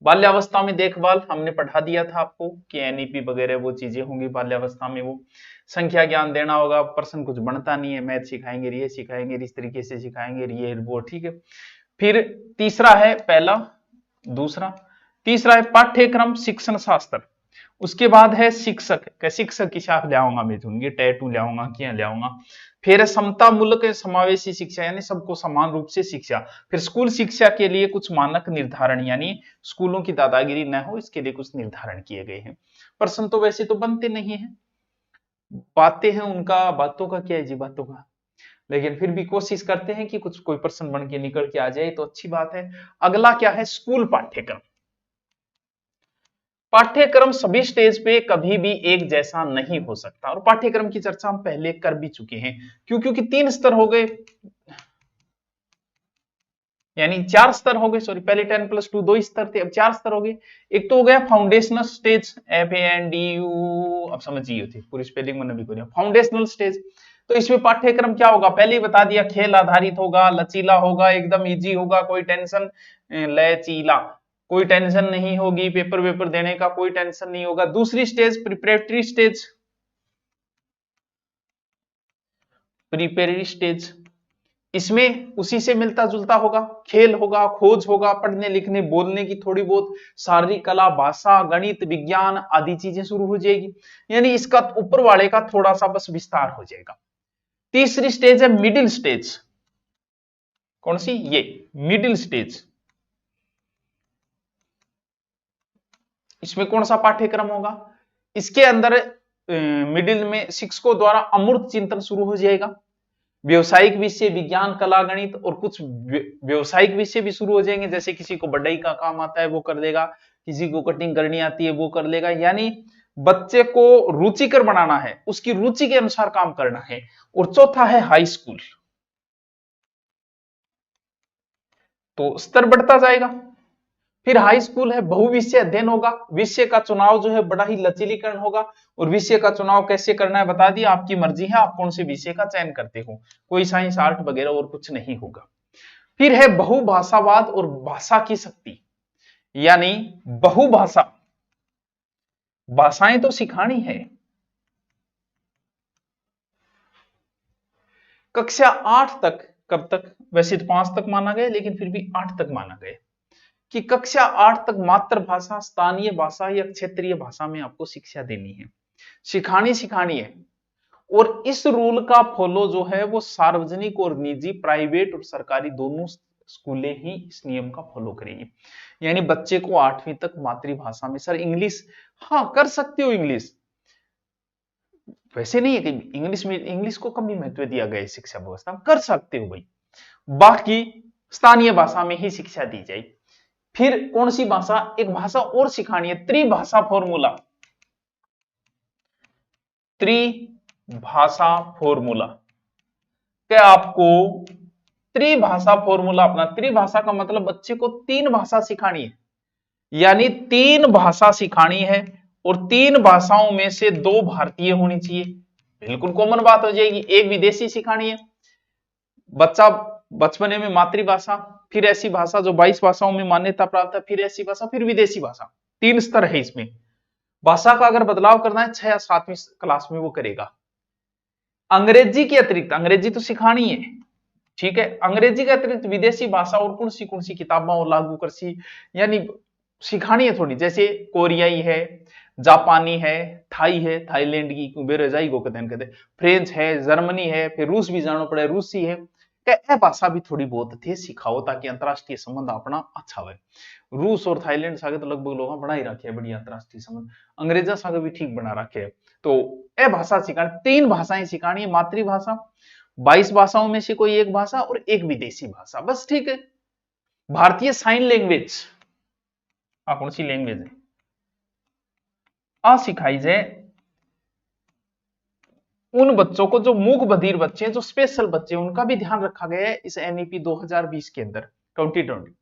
बाल्यावस्था में देखभाल हमने पढ़ा दिया था आपको कि एनईपी वगैरह वो चीजें होंगी बाल्यावस्था में, वो संख्या ज्ञान देना होगा, प्रश्न कुछ बनता नहीं है, मैथ सिखाएंगे, ये सिखाएंगे, इस तरीके से सिखाएंगे, ये वो, ठीक है? फिर तीसरा है पहला, दूसरा, तीसरा है पाठ्यक्रम शिक्षण शास्त्र, उसके बाद है शिक्षक की शाख ले आऊंगा मैं, उनकी टैटू ले आऊंगा, क्या ले आऊंगा। फिर है समता मूलक समावेशी शिक्षा, यानी सबको समान रूप से शिक्षा। फिर स्कूल शिक्षा के लिए कुछ मानक निर्धारण, यानी स्कूलों की दादागिरी न हो इसके लिए कुछ निर्धारण किए गए हैं। प्रश्न तो वैसे तो बनते नहीं है, बातें हैं उनका, बातों का क्या है जी, बातों का, लेकिन फिर भी कोशिश करते हैं कि कुछ कोई प्रश्न बन के निकल के आ जाए तो अच्छी बात है। अगला क्या है, स्कूल पाठ्यक्रम। पाठ्यक्रम सभी स्टेज पे कभी भी एक जैसा नहीं हो सकता, और पाठ्यक्रम की चर्चा हम पहले कर भी चुके हैं। क्योंकि 3 स्तर हो गए, यानी 4 स्तर हो गए, सॉरी, पहले 10+2 2 स्तर थे, अब 4 स्तर हो गए। एक तो हो गया फाउंडेशनल स्टेज, FANDU, अब समझिए थी पूरी स्पेलिंग मैंने भी करी, फाउंडेशनल स्टेज। तो इसमें पाठ्यक्रम क्या होगा, पहले ही बता दिया, खेल आधारित होगा, लचीला होगा, एकदम इजी होगा, कोई टेंशन, लचीला, कोई टेंशन नहीं होगी, पेपर देने का कोई टेंशन नहीं होगा। दूसरी स्टेज प्रिपरेटरी स्टेज, इसमें उसी से मिलता जुलता होगा, खेल होगा, खोज होगा, पढ़ने लिखने बोलने की थोड़ी बहुत, शारीरिक कला, भाषा, गणित, विज्ञान आदि चीजें शुरू हो जाएगी, यानी इसका ऊपर वाले का थोड़ा सा बस विस्तार हो जाएगा। तीसरी स्टेज है मिडिल स्टेज, कौन सी, ये मिडिल स्टेज। इसमें कौन सा पाठ्यक्रम होगा, इसके अंदर मिडिल में शिक्षकों द्वारा अमूर्त चिंतन शुरू हो जाएगा, व्यवसायिक विषय, विज्ञान, कला, गणित, और कुछ व्यवसायिक विषय भी शुरू हो जाएंगे, जैसे किसी को बढ़ई का काम आता है वो कर लेगा, किसी को कटिंग करनी आती है वो कर लेगा, यानी बच्चे को रुचिकर बनाना है, उसकी रुचि के अनुसार काम करना है। और चौथा है हाई स्कूल, तो स्तर बढ़ता जाएगा। फिर हाई स्कूल है, बहुविषय अध्ययन होगा, विषय का चुनाव जो है बड़ा ही लचीलीकरण होगा, और विषय का चुनाव कैसे करना है बता दिया, आपकी मर्जी है आप कौन से विषय का चयन करते हो, कोई साइंस आर्ट वगैरह और कुछ नहीं होगा। फिर है बहुभाषावाद और भाषा की शक्ति, यानी बहुभाषा, भाषाएं तो सिखानी है। कक्षा 8 तक, कब तक, वैसे तो 5 तक माना गया, लेकिन फिर भी 8 तक माना गया कि कक्षा 8 तक मातृभाषा, स्थानीय भाषा या क्षेत्रीय भाषा में आपको शिक्षा देनी है, सिखानी है। और इस रूल का फॉलो जो है वो सार्वजनिक और निजी, प्राइवेट और सरकारी दोनों स्कूलें ही इस नियम का फॉलो करेंगी, यानी बच्चे को 8वीं तक मातृभाषा में, सर इंग्लिश, हाँ कर सकते हो इंग्लिश, वैसे नहीं है कि इंग्लिश में, इंग्लिश को कम ही महत्व दिया गया है शिक्षा व्यवस्था में, कर सकते हो भाई, बाकी स्थानीय भाषा में ही शिक्षा दी जाए। फिर कौन सी भाषा, एक भाषा और सिखानी है, त्रिभाषा फॉर्मूला, त्रिभाषा फॉर्मूला। क्या आपको त्रिभाषा फॉर्मूला अपना, त्रिभाषा का मतलब बच्चे को 3 भाषा सिखानी है, यानी 3 भाषा सिखानी है और 3 भाषाओं में से 2 भारतीय होनी चाहिए। बिल्कुल कॉमन बात हो जाएगी। एक विदेशी सिखानी है, बच्चा बचपने में मातृभाषा, फिर ऐसी भाषा जो 22 भाषाओं में मान्यता प्राप्त है, फिर ऐसी भाषा, फिर विदेशी भाषा। 3 स्तर है इसमें। भाषा का अगर बदलाव करना है 6 या 7वीं क्लास में वो करेगा। अंग्रेजी के अतिरिक्त, अंग्रेजी तो सिखानी है, ठीक है, अंग्रेजी के अतिरिक्त विदेशी भाषा और कौन सी किताबें और लागू कृषि यानी सिखानी है थोड़ी, जैसे कोरियाई है, जापानी है, थाई है, थाईलैंड की बेरोजाई को कहते, फ्रेंच है, जर्मनी है, फिर रूस भी जाना पड़े, रूसी है। क्या भाषा भी थोड़ी बहुत थे सिखाओ ताकि अंतरराष्ट्रीय संबंध अपना अच्छा हो। रूस और थाईलैंड सागे तो लगभग लोग बना ही रखे है बढ़िया अंतरराष्ट्रीय संबंध, अंग्रेजा सागे भी ठीक बना रखे है। तो ए भाषा सिखानी, 3 भाषाएं सिखानी है, मातृभाषा, 22 भाषाओं में से कोई एक भाषा और एक विदेशी भाषा, बस ठीक है। भारतीय साइन लैंग्वेज कौन सी लैंग्वेज है सिखाई जाए उन बच्चों को जो मूक बधिर बच्चे हैं, जो स्पेशल बच्चे हैं, उनका भी ध्यान रखा गया है इस एनईपी 2020 के अंदर 2020।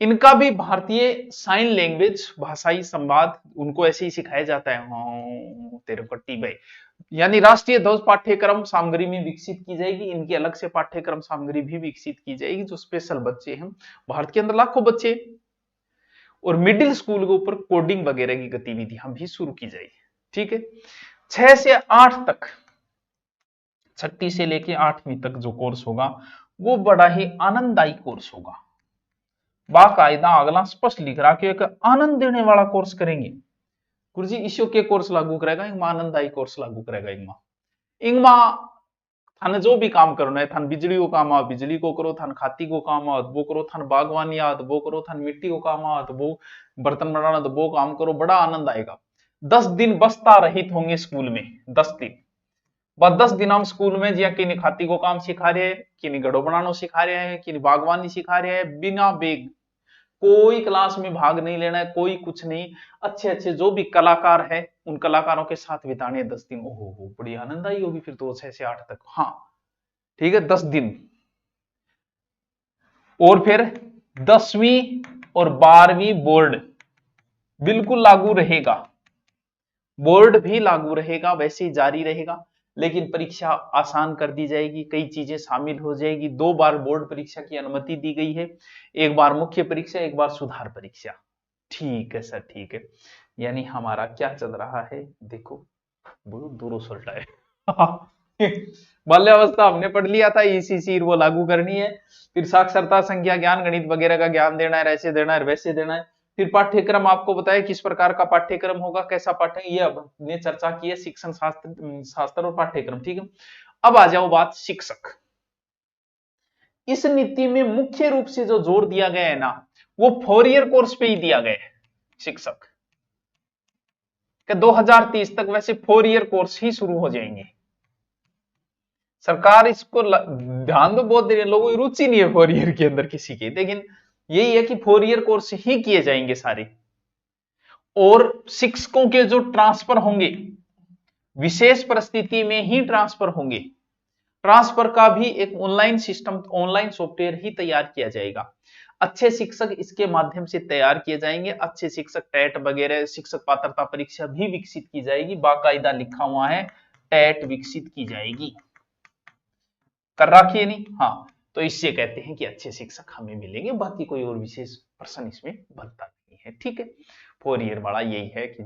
इनका भी भारतीय साइन लैंग्वेज भाषाई संवाद उनको ऐसे ही सिखाया जाता है। तेरे कट्टी भाई, यानी राष्ट्रीय ध्वज पाठ्यक्रम सामग्री में विकसित की जाएगी, इनकी अलग से पाठ्यक्रम सामग्री भी विकसित की जाएगी। जो स्पेशल बच्चे हैं, भारत के अंदर लाखों बच्चे, और मिडिल स्कूल के ऊपर कोडिंग वगैरह की गतिविधियां भी शुरू की जाएगी, ठीक है। 6 से 8 तक, 6वीं से लेके 8वीं तक जो कोर्स होगा वो बड़ा ही आनंददायी कोर्स होगा। बाकायदा अगला स्पष्ट लिख रहा कि एक आनंद देने वाला कोर्स करेंगे। गुरुजी ईशो के कोर्स लागू करेगा, इंगमा आनंददायी कोर्स लागू करेगा। इंगमा थाने जो भी काम करना है, थान बिजली को काम आओ बिजली को करो, थान खाती को काम आओ वो करो, थान बागवानी आओ वो करो, थान मिट्टी को काम आओ तो वो बर्तन बनाना तो वो काम करो, बड़ा आनंद आएगा। 10 दिन बस्ता रहित होंगे स्कूल में, 10 दिन बस 10 दिन हम स्कूल में जिया किन्हीं खाती को काम सिखा रहे हैं, किन्हीं घड़ो बनाना सिखा रहे हैं, किन्हीं बागवानी सिखा रहे हैं, बिना बेग, कोई क्लास में भाग नहीं लेना है, कोई कुछ नहीं। अच्छे अच्छे जो भी कलाकार है उन कलाकारों के साथ बिताने 10 दिन। ओहो बड़ी आनंददायी होगी फिर तो 6 से 8 तक। हाँ ठीक है, 10 दिन। और फिर 10वीं और 12वीं बोर्ड बिल्कुल लागू रहेगा, बोर्ड भी लागू रहेगा, वैसे ही जारी रहेगा, लेकिन परीक्षा आसान कर दी जाएगी, कई चीजें शामिल हो जाएगी। 2 बार बोर्ड परीक्षा की अनुमति दी गई है, एक बार मुख्य परीक्षा, एक बार सुधार परीक्षा। ठीक है सर, ठीक है। यानी हमारा क्या चल रहा है देखो, बहुत दूर सोल्टा है बाल्यावस्था हमने पढ़ लिया था, ईसीसी वो लागू करनी है, फिर साक्षरता, संख्या ज्ञान, गणित वगैरह का ज्ञान देना है, ऐसे देना है वैसे देना है। फिर पाठ्यक्रम आपको बताया किस प्रकार का पाठ्यक्रम होगा, कैसा पाठ्य, ये अब ने चर्चा की है, शिक्षण शास्त्र और पाठ्यक्रम, ठीक है। अब आ जाओ बात शिक्षक। इस नीति में मुख्य रूप से जो जोर दिया गया है ना, वो 4 ईयर कोर्स पे ही दिया गया है। शिक्षक के 2030 तक वैसे 4 ईयर कोर्स ही शुरू हो जाएंगे। सरकार इसको ध्यान तो बहुत दे रही है, लोगों की रुचि नहीं है 4 ईयर के अंदर किसी की, लेकिन यही है कि 4 ईयर कोर्स ही किए जाएंगे सारे। और शिक्षकों के जो ट्रांसफर होंगे विशेष परिस्थिति में ही ट्रांसफर होंगे, ट्रांसफर का भी एक ऑनलाइन सिस्टम, ऑनलाइन सॉफ्टवेयर ही तैयार किया जाएगा। अच्छे शिक्षक इसके माध्यम से तैयार किए जाएंगे, अच्छे शिक्षक टेट वगैरह शिक्षक पात्रता परीक्षा भी विकसित की जाएगी, बाकायदा लिखा हुआ है टेट विकसित की जाएगी, कर रखी है नहीं। हाँ, तो इससे कहते हैं कि अच्छे शिक्षक हमें मिलेंगे, बाकी कोई और विशेष प्रश्न इसमें बनता नहीं है, ठीक है। 4 ईयर वाला यही है कि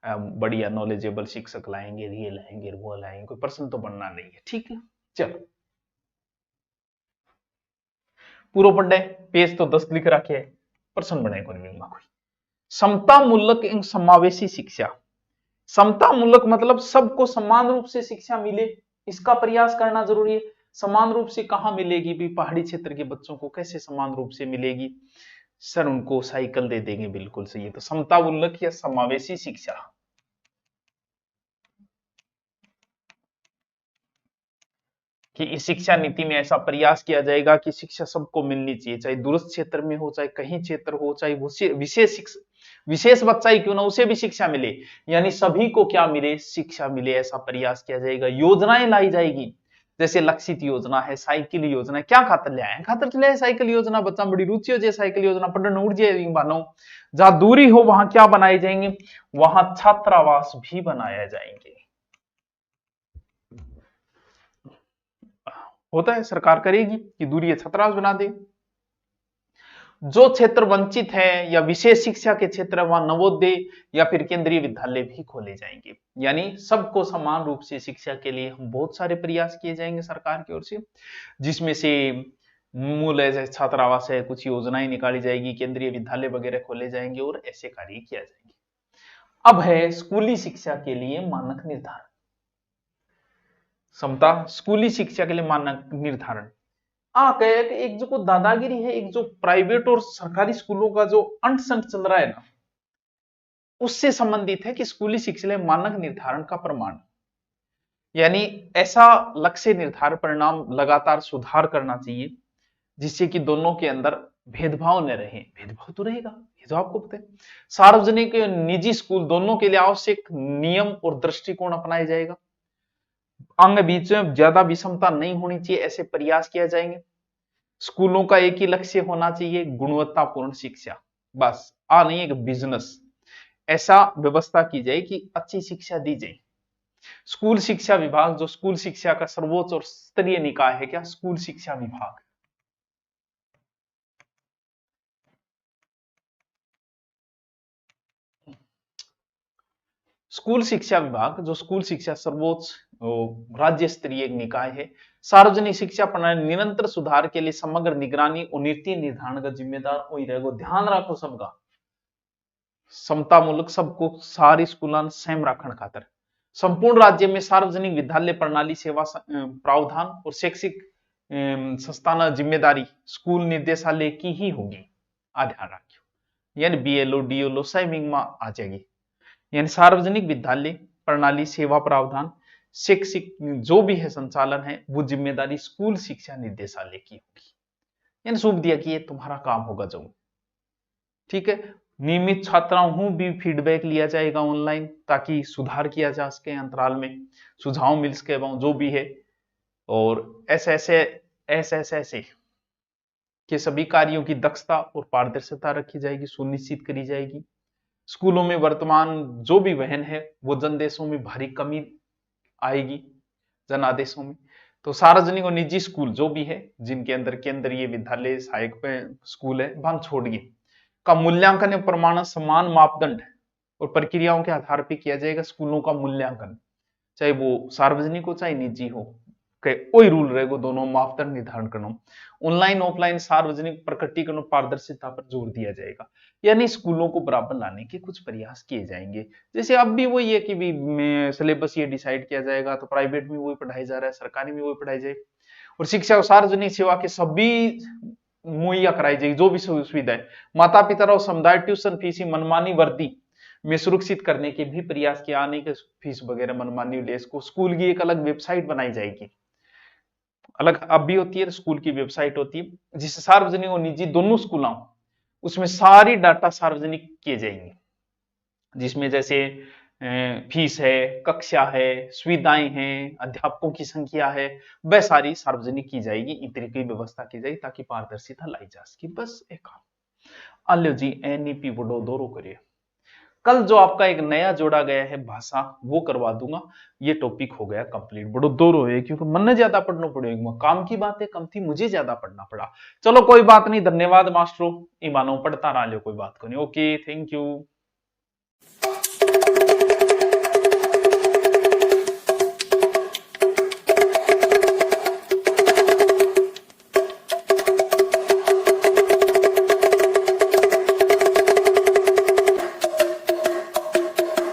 बढ़िया नॉलेजेबल शिक्षक लाएंगे, ये लाएंगे वो लाएंगे, कोई प्रश्न तो बनना नहीं है, ठीक है। चलो पूरा पढ़े, पेज तो 10 लिख रखे है, प्रश्न बनाए कोई। समता मूलक एवं समावेशी शिक्षा। समता मूलक मतलब सबको समान रूप से शिक्षा मिले, इसका प्रयास करना जरूरी है। समान रूप से कहां मिलेगी भी, पहाड़ी क्षेत्र के बच्चों को कैसे समान रूप से मिलेगी, सर उनको साइकिल दे देंगे, बिल्कुल सही है। तो समता मूलक या समावेशी शिक्षा। कि इस शिक्षा नीति में ऐसा प्रयास किया जाएगा कि शिक्षा सबको मिलनी चाहिए, चाहे दूरस्थ क्षेत्र में हो, चाहे कहीं क्षेत्र हो, चाहे विशेष बच्चा ही क्यों ना उसे भी शिक्षा मिले, यानी सभी को क्या मिले, शिक्षा मिले, ऐसा प्रयास किया जाएगा। योजनाएं लाई जाएगी, जैसे लक्षित योजना है, साइकिल योजना, क्या खातर ले आए, खातर चले साइकिल योजना, बच्चा बड़ी रुचि हो जाए साइकिल योजना पढ़ने उड़ जाए मानो, जहां दूरी हो वहां क्या बनाए जाएंगे, वहां छात्रावास भी बनाया जाएंगे। होता है सरकार करेगी कि दूरी छात्रावास बना दे। जो क्षेत्र वंचित है या विशेष शिक्षा के क्षेत्र वहां नवोदय या फिर केंद्रीय विद्यालय भी खोले जाएंगे, यानी सबको समान रूप से शिक्षा के लिए हम बहुत सारे प्रयास किए जाएंगे सरकार की ओर से, जिसमें से मूल छात्रावास है, कुछ योजनाएं निकाली जाएगी, केंद्रीय विद्यालय वगैरह खोले जाएंगे और ऐसे कार्य किया जाएंगे। अब है स्कूली शिक्षा के लिए मानक निर्धारण। समता स्कूली शिक्षा के लिए मानक निर्धारण एक जो दादागिरी है, एक जो प्राइवेट और सरकारी स्कूलों का जो अंट-संट चल रहा है ना, उससे संबंधित है कि स्कूली शिक्षा में मानक निर्धारण का प्रमाण, यानी ऐसा लक्ष्य निर्धारण परिणाम लगातार सुधार करना चाहिए जिससे कि दोनों के अंदर भेदभाव न रहे। भेदभाव तो रहेगा, ये तो आपको पता है। सार्वजनिक निजी स्कूल दोनों के लिए आवश्यक नियम और दृष्टिकोण अपनाया जाएगा। अंग बीच में ज्यादा विषमता नहीं होनी चाहिए, ऐसे प्रयास किया जाएंगे। स्कूलों का एक ही लक्ष्य होना चाहिए, गुणवत्तापूर्ण शिक्षा, बस नहीं एक बिजनेस, ऐसा व्यवस्था की जाए कि अच्छी शिक्षा दी जाए। स्कूल शिक्षा विभाग, जो स्कूल शिक्षा का सर्वोच्च और स्तरीय निकाय है, क्या स्कूल शिक्षा विभाग। स्कूल शिक्षा विभाग, जो स्कूल शिक्षा सर्वोच्च राज्य स्तरीय एक निकाय है, सार्वजनिक शिक्षा प्रणाली निरंतर सुधार के लिए समग्र निगरानी और नीति निर्धारण का जिम्मेदार वही रहेगा। ध्यान रखो सबका, समता मुल्क सबको सारी स्कूल सेम रखण खातर संपूर्ण राज्य में सार्वजनिक विद्यालय प्रणाली सेवा प्रावधान और शैक्षिक संस्थान जिम्मेदारी स्कूल निर्देशालय की ही होगी। ध्यान रखियो, यानी बीएलओ डीएलओ सेविंग में आ जाएगी, यानी सार्वजनिक विद्यालय प्रणाली सेवा प्रावधान शैक्षिक जो भी है संचालन है वो जिम्मेदारी स्कूल शिक्षा निर्देशालय की होगी। यानी सौंप दिया कि ये तुम्हारा काम होगा जो, ठीक है। नियमित छात्राओं भी फीडबैक लिया जाएगा ऑनलाइन, ताकि सुधार किया जा सके, अंतराल में सुझाव मिल सके जो भी है, और ऐसे के सभी कार्यों की दक्षता और पारदर्शिता रखी जाएगी, सुनिश्चित करी जाएगी। स्कूलों में वर्तमान जो भी वहन है वो जनादेशों में भारी कमी आएगी, जनादेशों में। तो सार्वजनिक और निजी स्कूल जो भी है जिनके अंदर केंद्रीय विद्यालय सहायक स्कूल है, वहां छोड़िए का मूल्यांकन एवं प्रमाणन समान मापदंड और प्रक्रियाओं के आधार पर किया जाएगा। स्कूलों का मूल्यांकन चाहे वो सार्वजनिक हो चाहे निजी हो, कोई रूल रहेगा, दोनों मापदंड निर्धारण करना। ऑनलाइन ऑफलाइन सार्वजनिक प्रकटीकरण और पारदर्शिता पर जोर दिया जाएगा, यानी स्कूलों को बराबर लाने के कुछ प्रयास किए जाएंगे। जैसे अब भी वही है कि भी सिलेबस ये डिसाइड किया जाएगा, तो प्राइवेट में वही पढ़ाई जा रहा है, सरकारी में वही पढ़ाई जाए, और शिक्षा और सार्वजनिक सेवा के सभी मुहैया कराई जाएगी जो भी सुविधा है। माता पिता और समुदाय ट्यूशन फीस मनमानी वर्दी में सुरक्षित करने के भी प्रयास किया, आने के फीस वगैरह मनमानी लेस को स्कूल की एक अलग वेबसाइट बनाई जाएगी, अलग अब भी होती है, स्कूल की वेबसाइट होती है जिससे सार्वजनिक और निजी दोनों स्कूलों उसमें सारी डाटा सार्वजनिक किए जाएंगे, जिसमें जैसे फीस है, कक्षा है, सुविधाएं हैं, अध्यापकों की संख्या है, वह सारी सार्वजनिक की जाएगी। इस तरह की व्यवस्था की जाएगी ताकि पारदर्शिता लाई जा सके। बस एक आल्यो जी एनईपी बड़ो दौरो करिए। कल जो आपका एक नया जोड़ा गया है भाषा वो करवा दूंगा, ये टॉपिक हो गया कंप्लीट। बड़ो दौरो है क्योंकि मन ज्यादा पढ़ना पड़ेगा, काम की बातें कम थी, मुझे ज्यादा पढ़ना पड़ा। चलो कोई बात नहीं, धन्यवाद मास्टरों, ईमानो पढ़ता रहा लो, कोई बात को नहीं। Okay, thank you.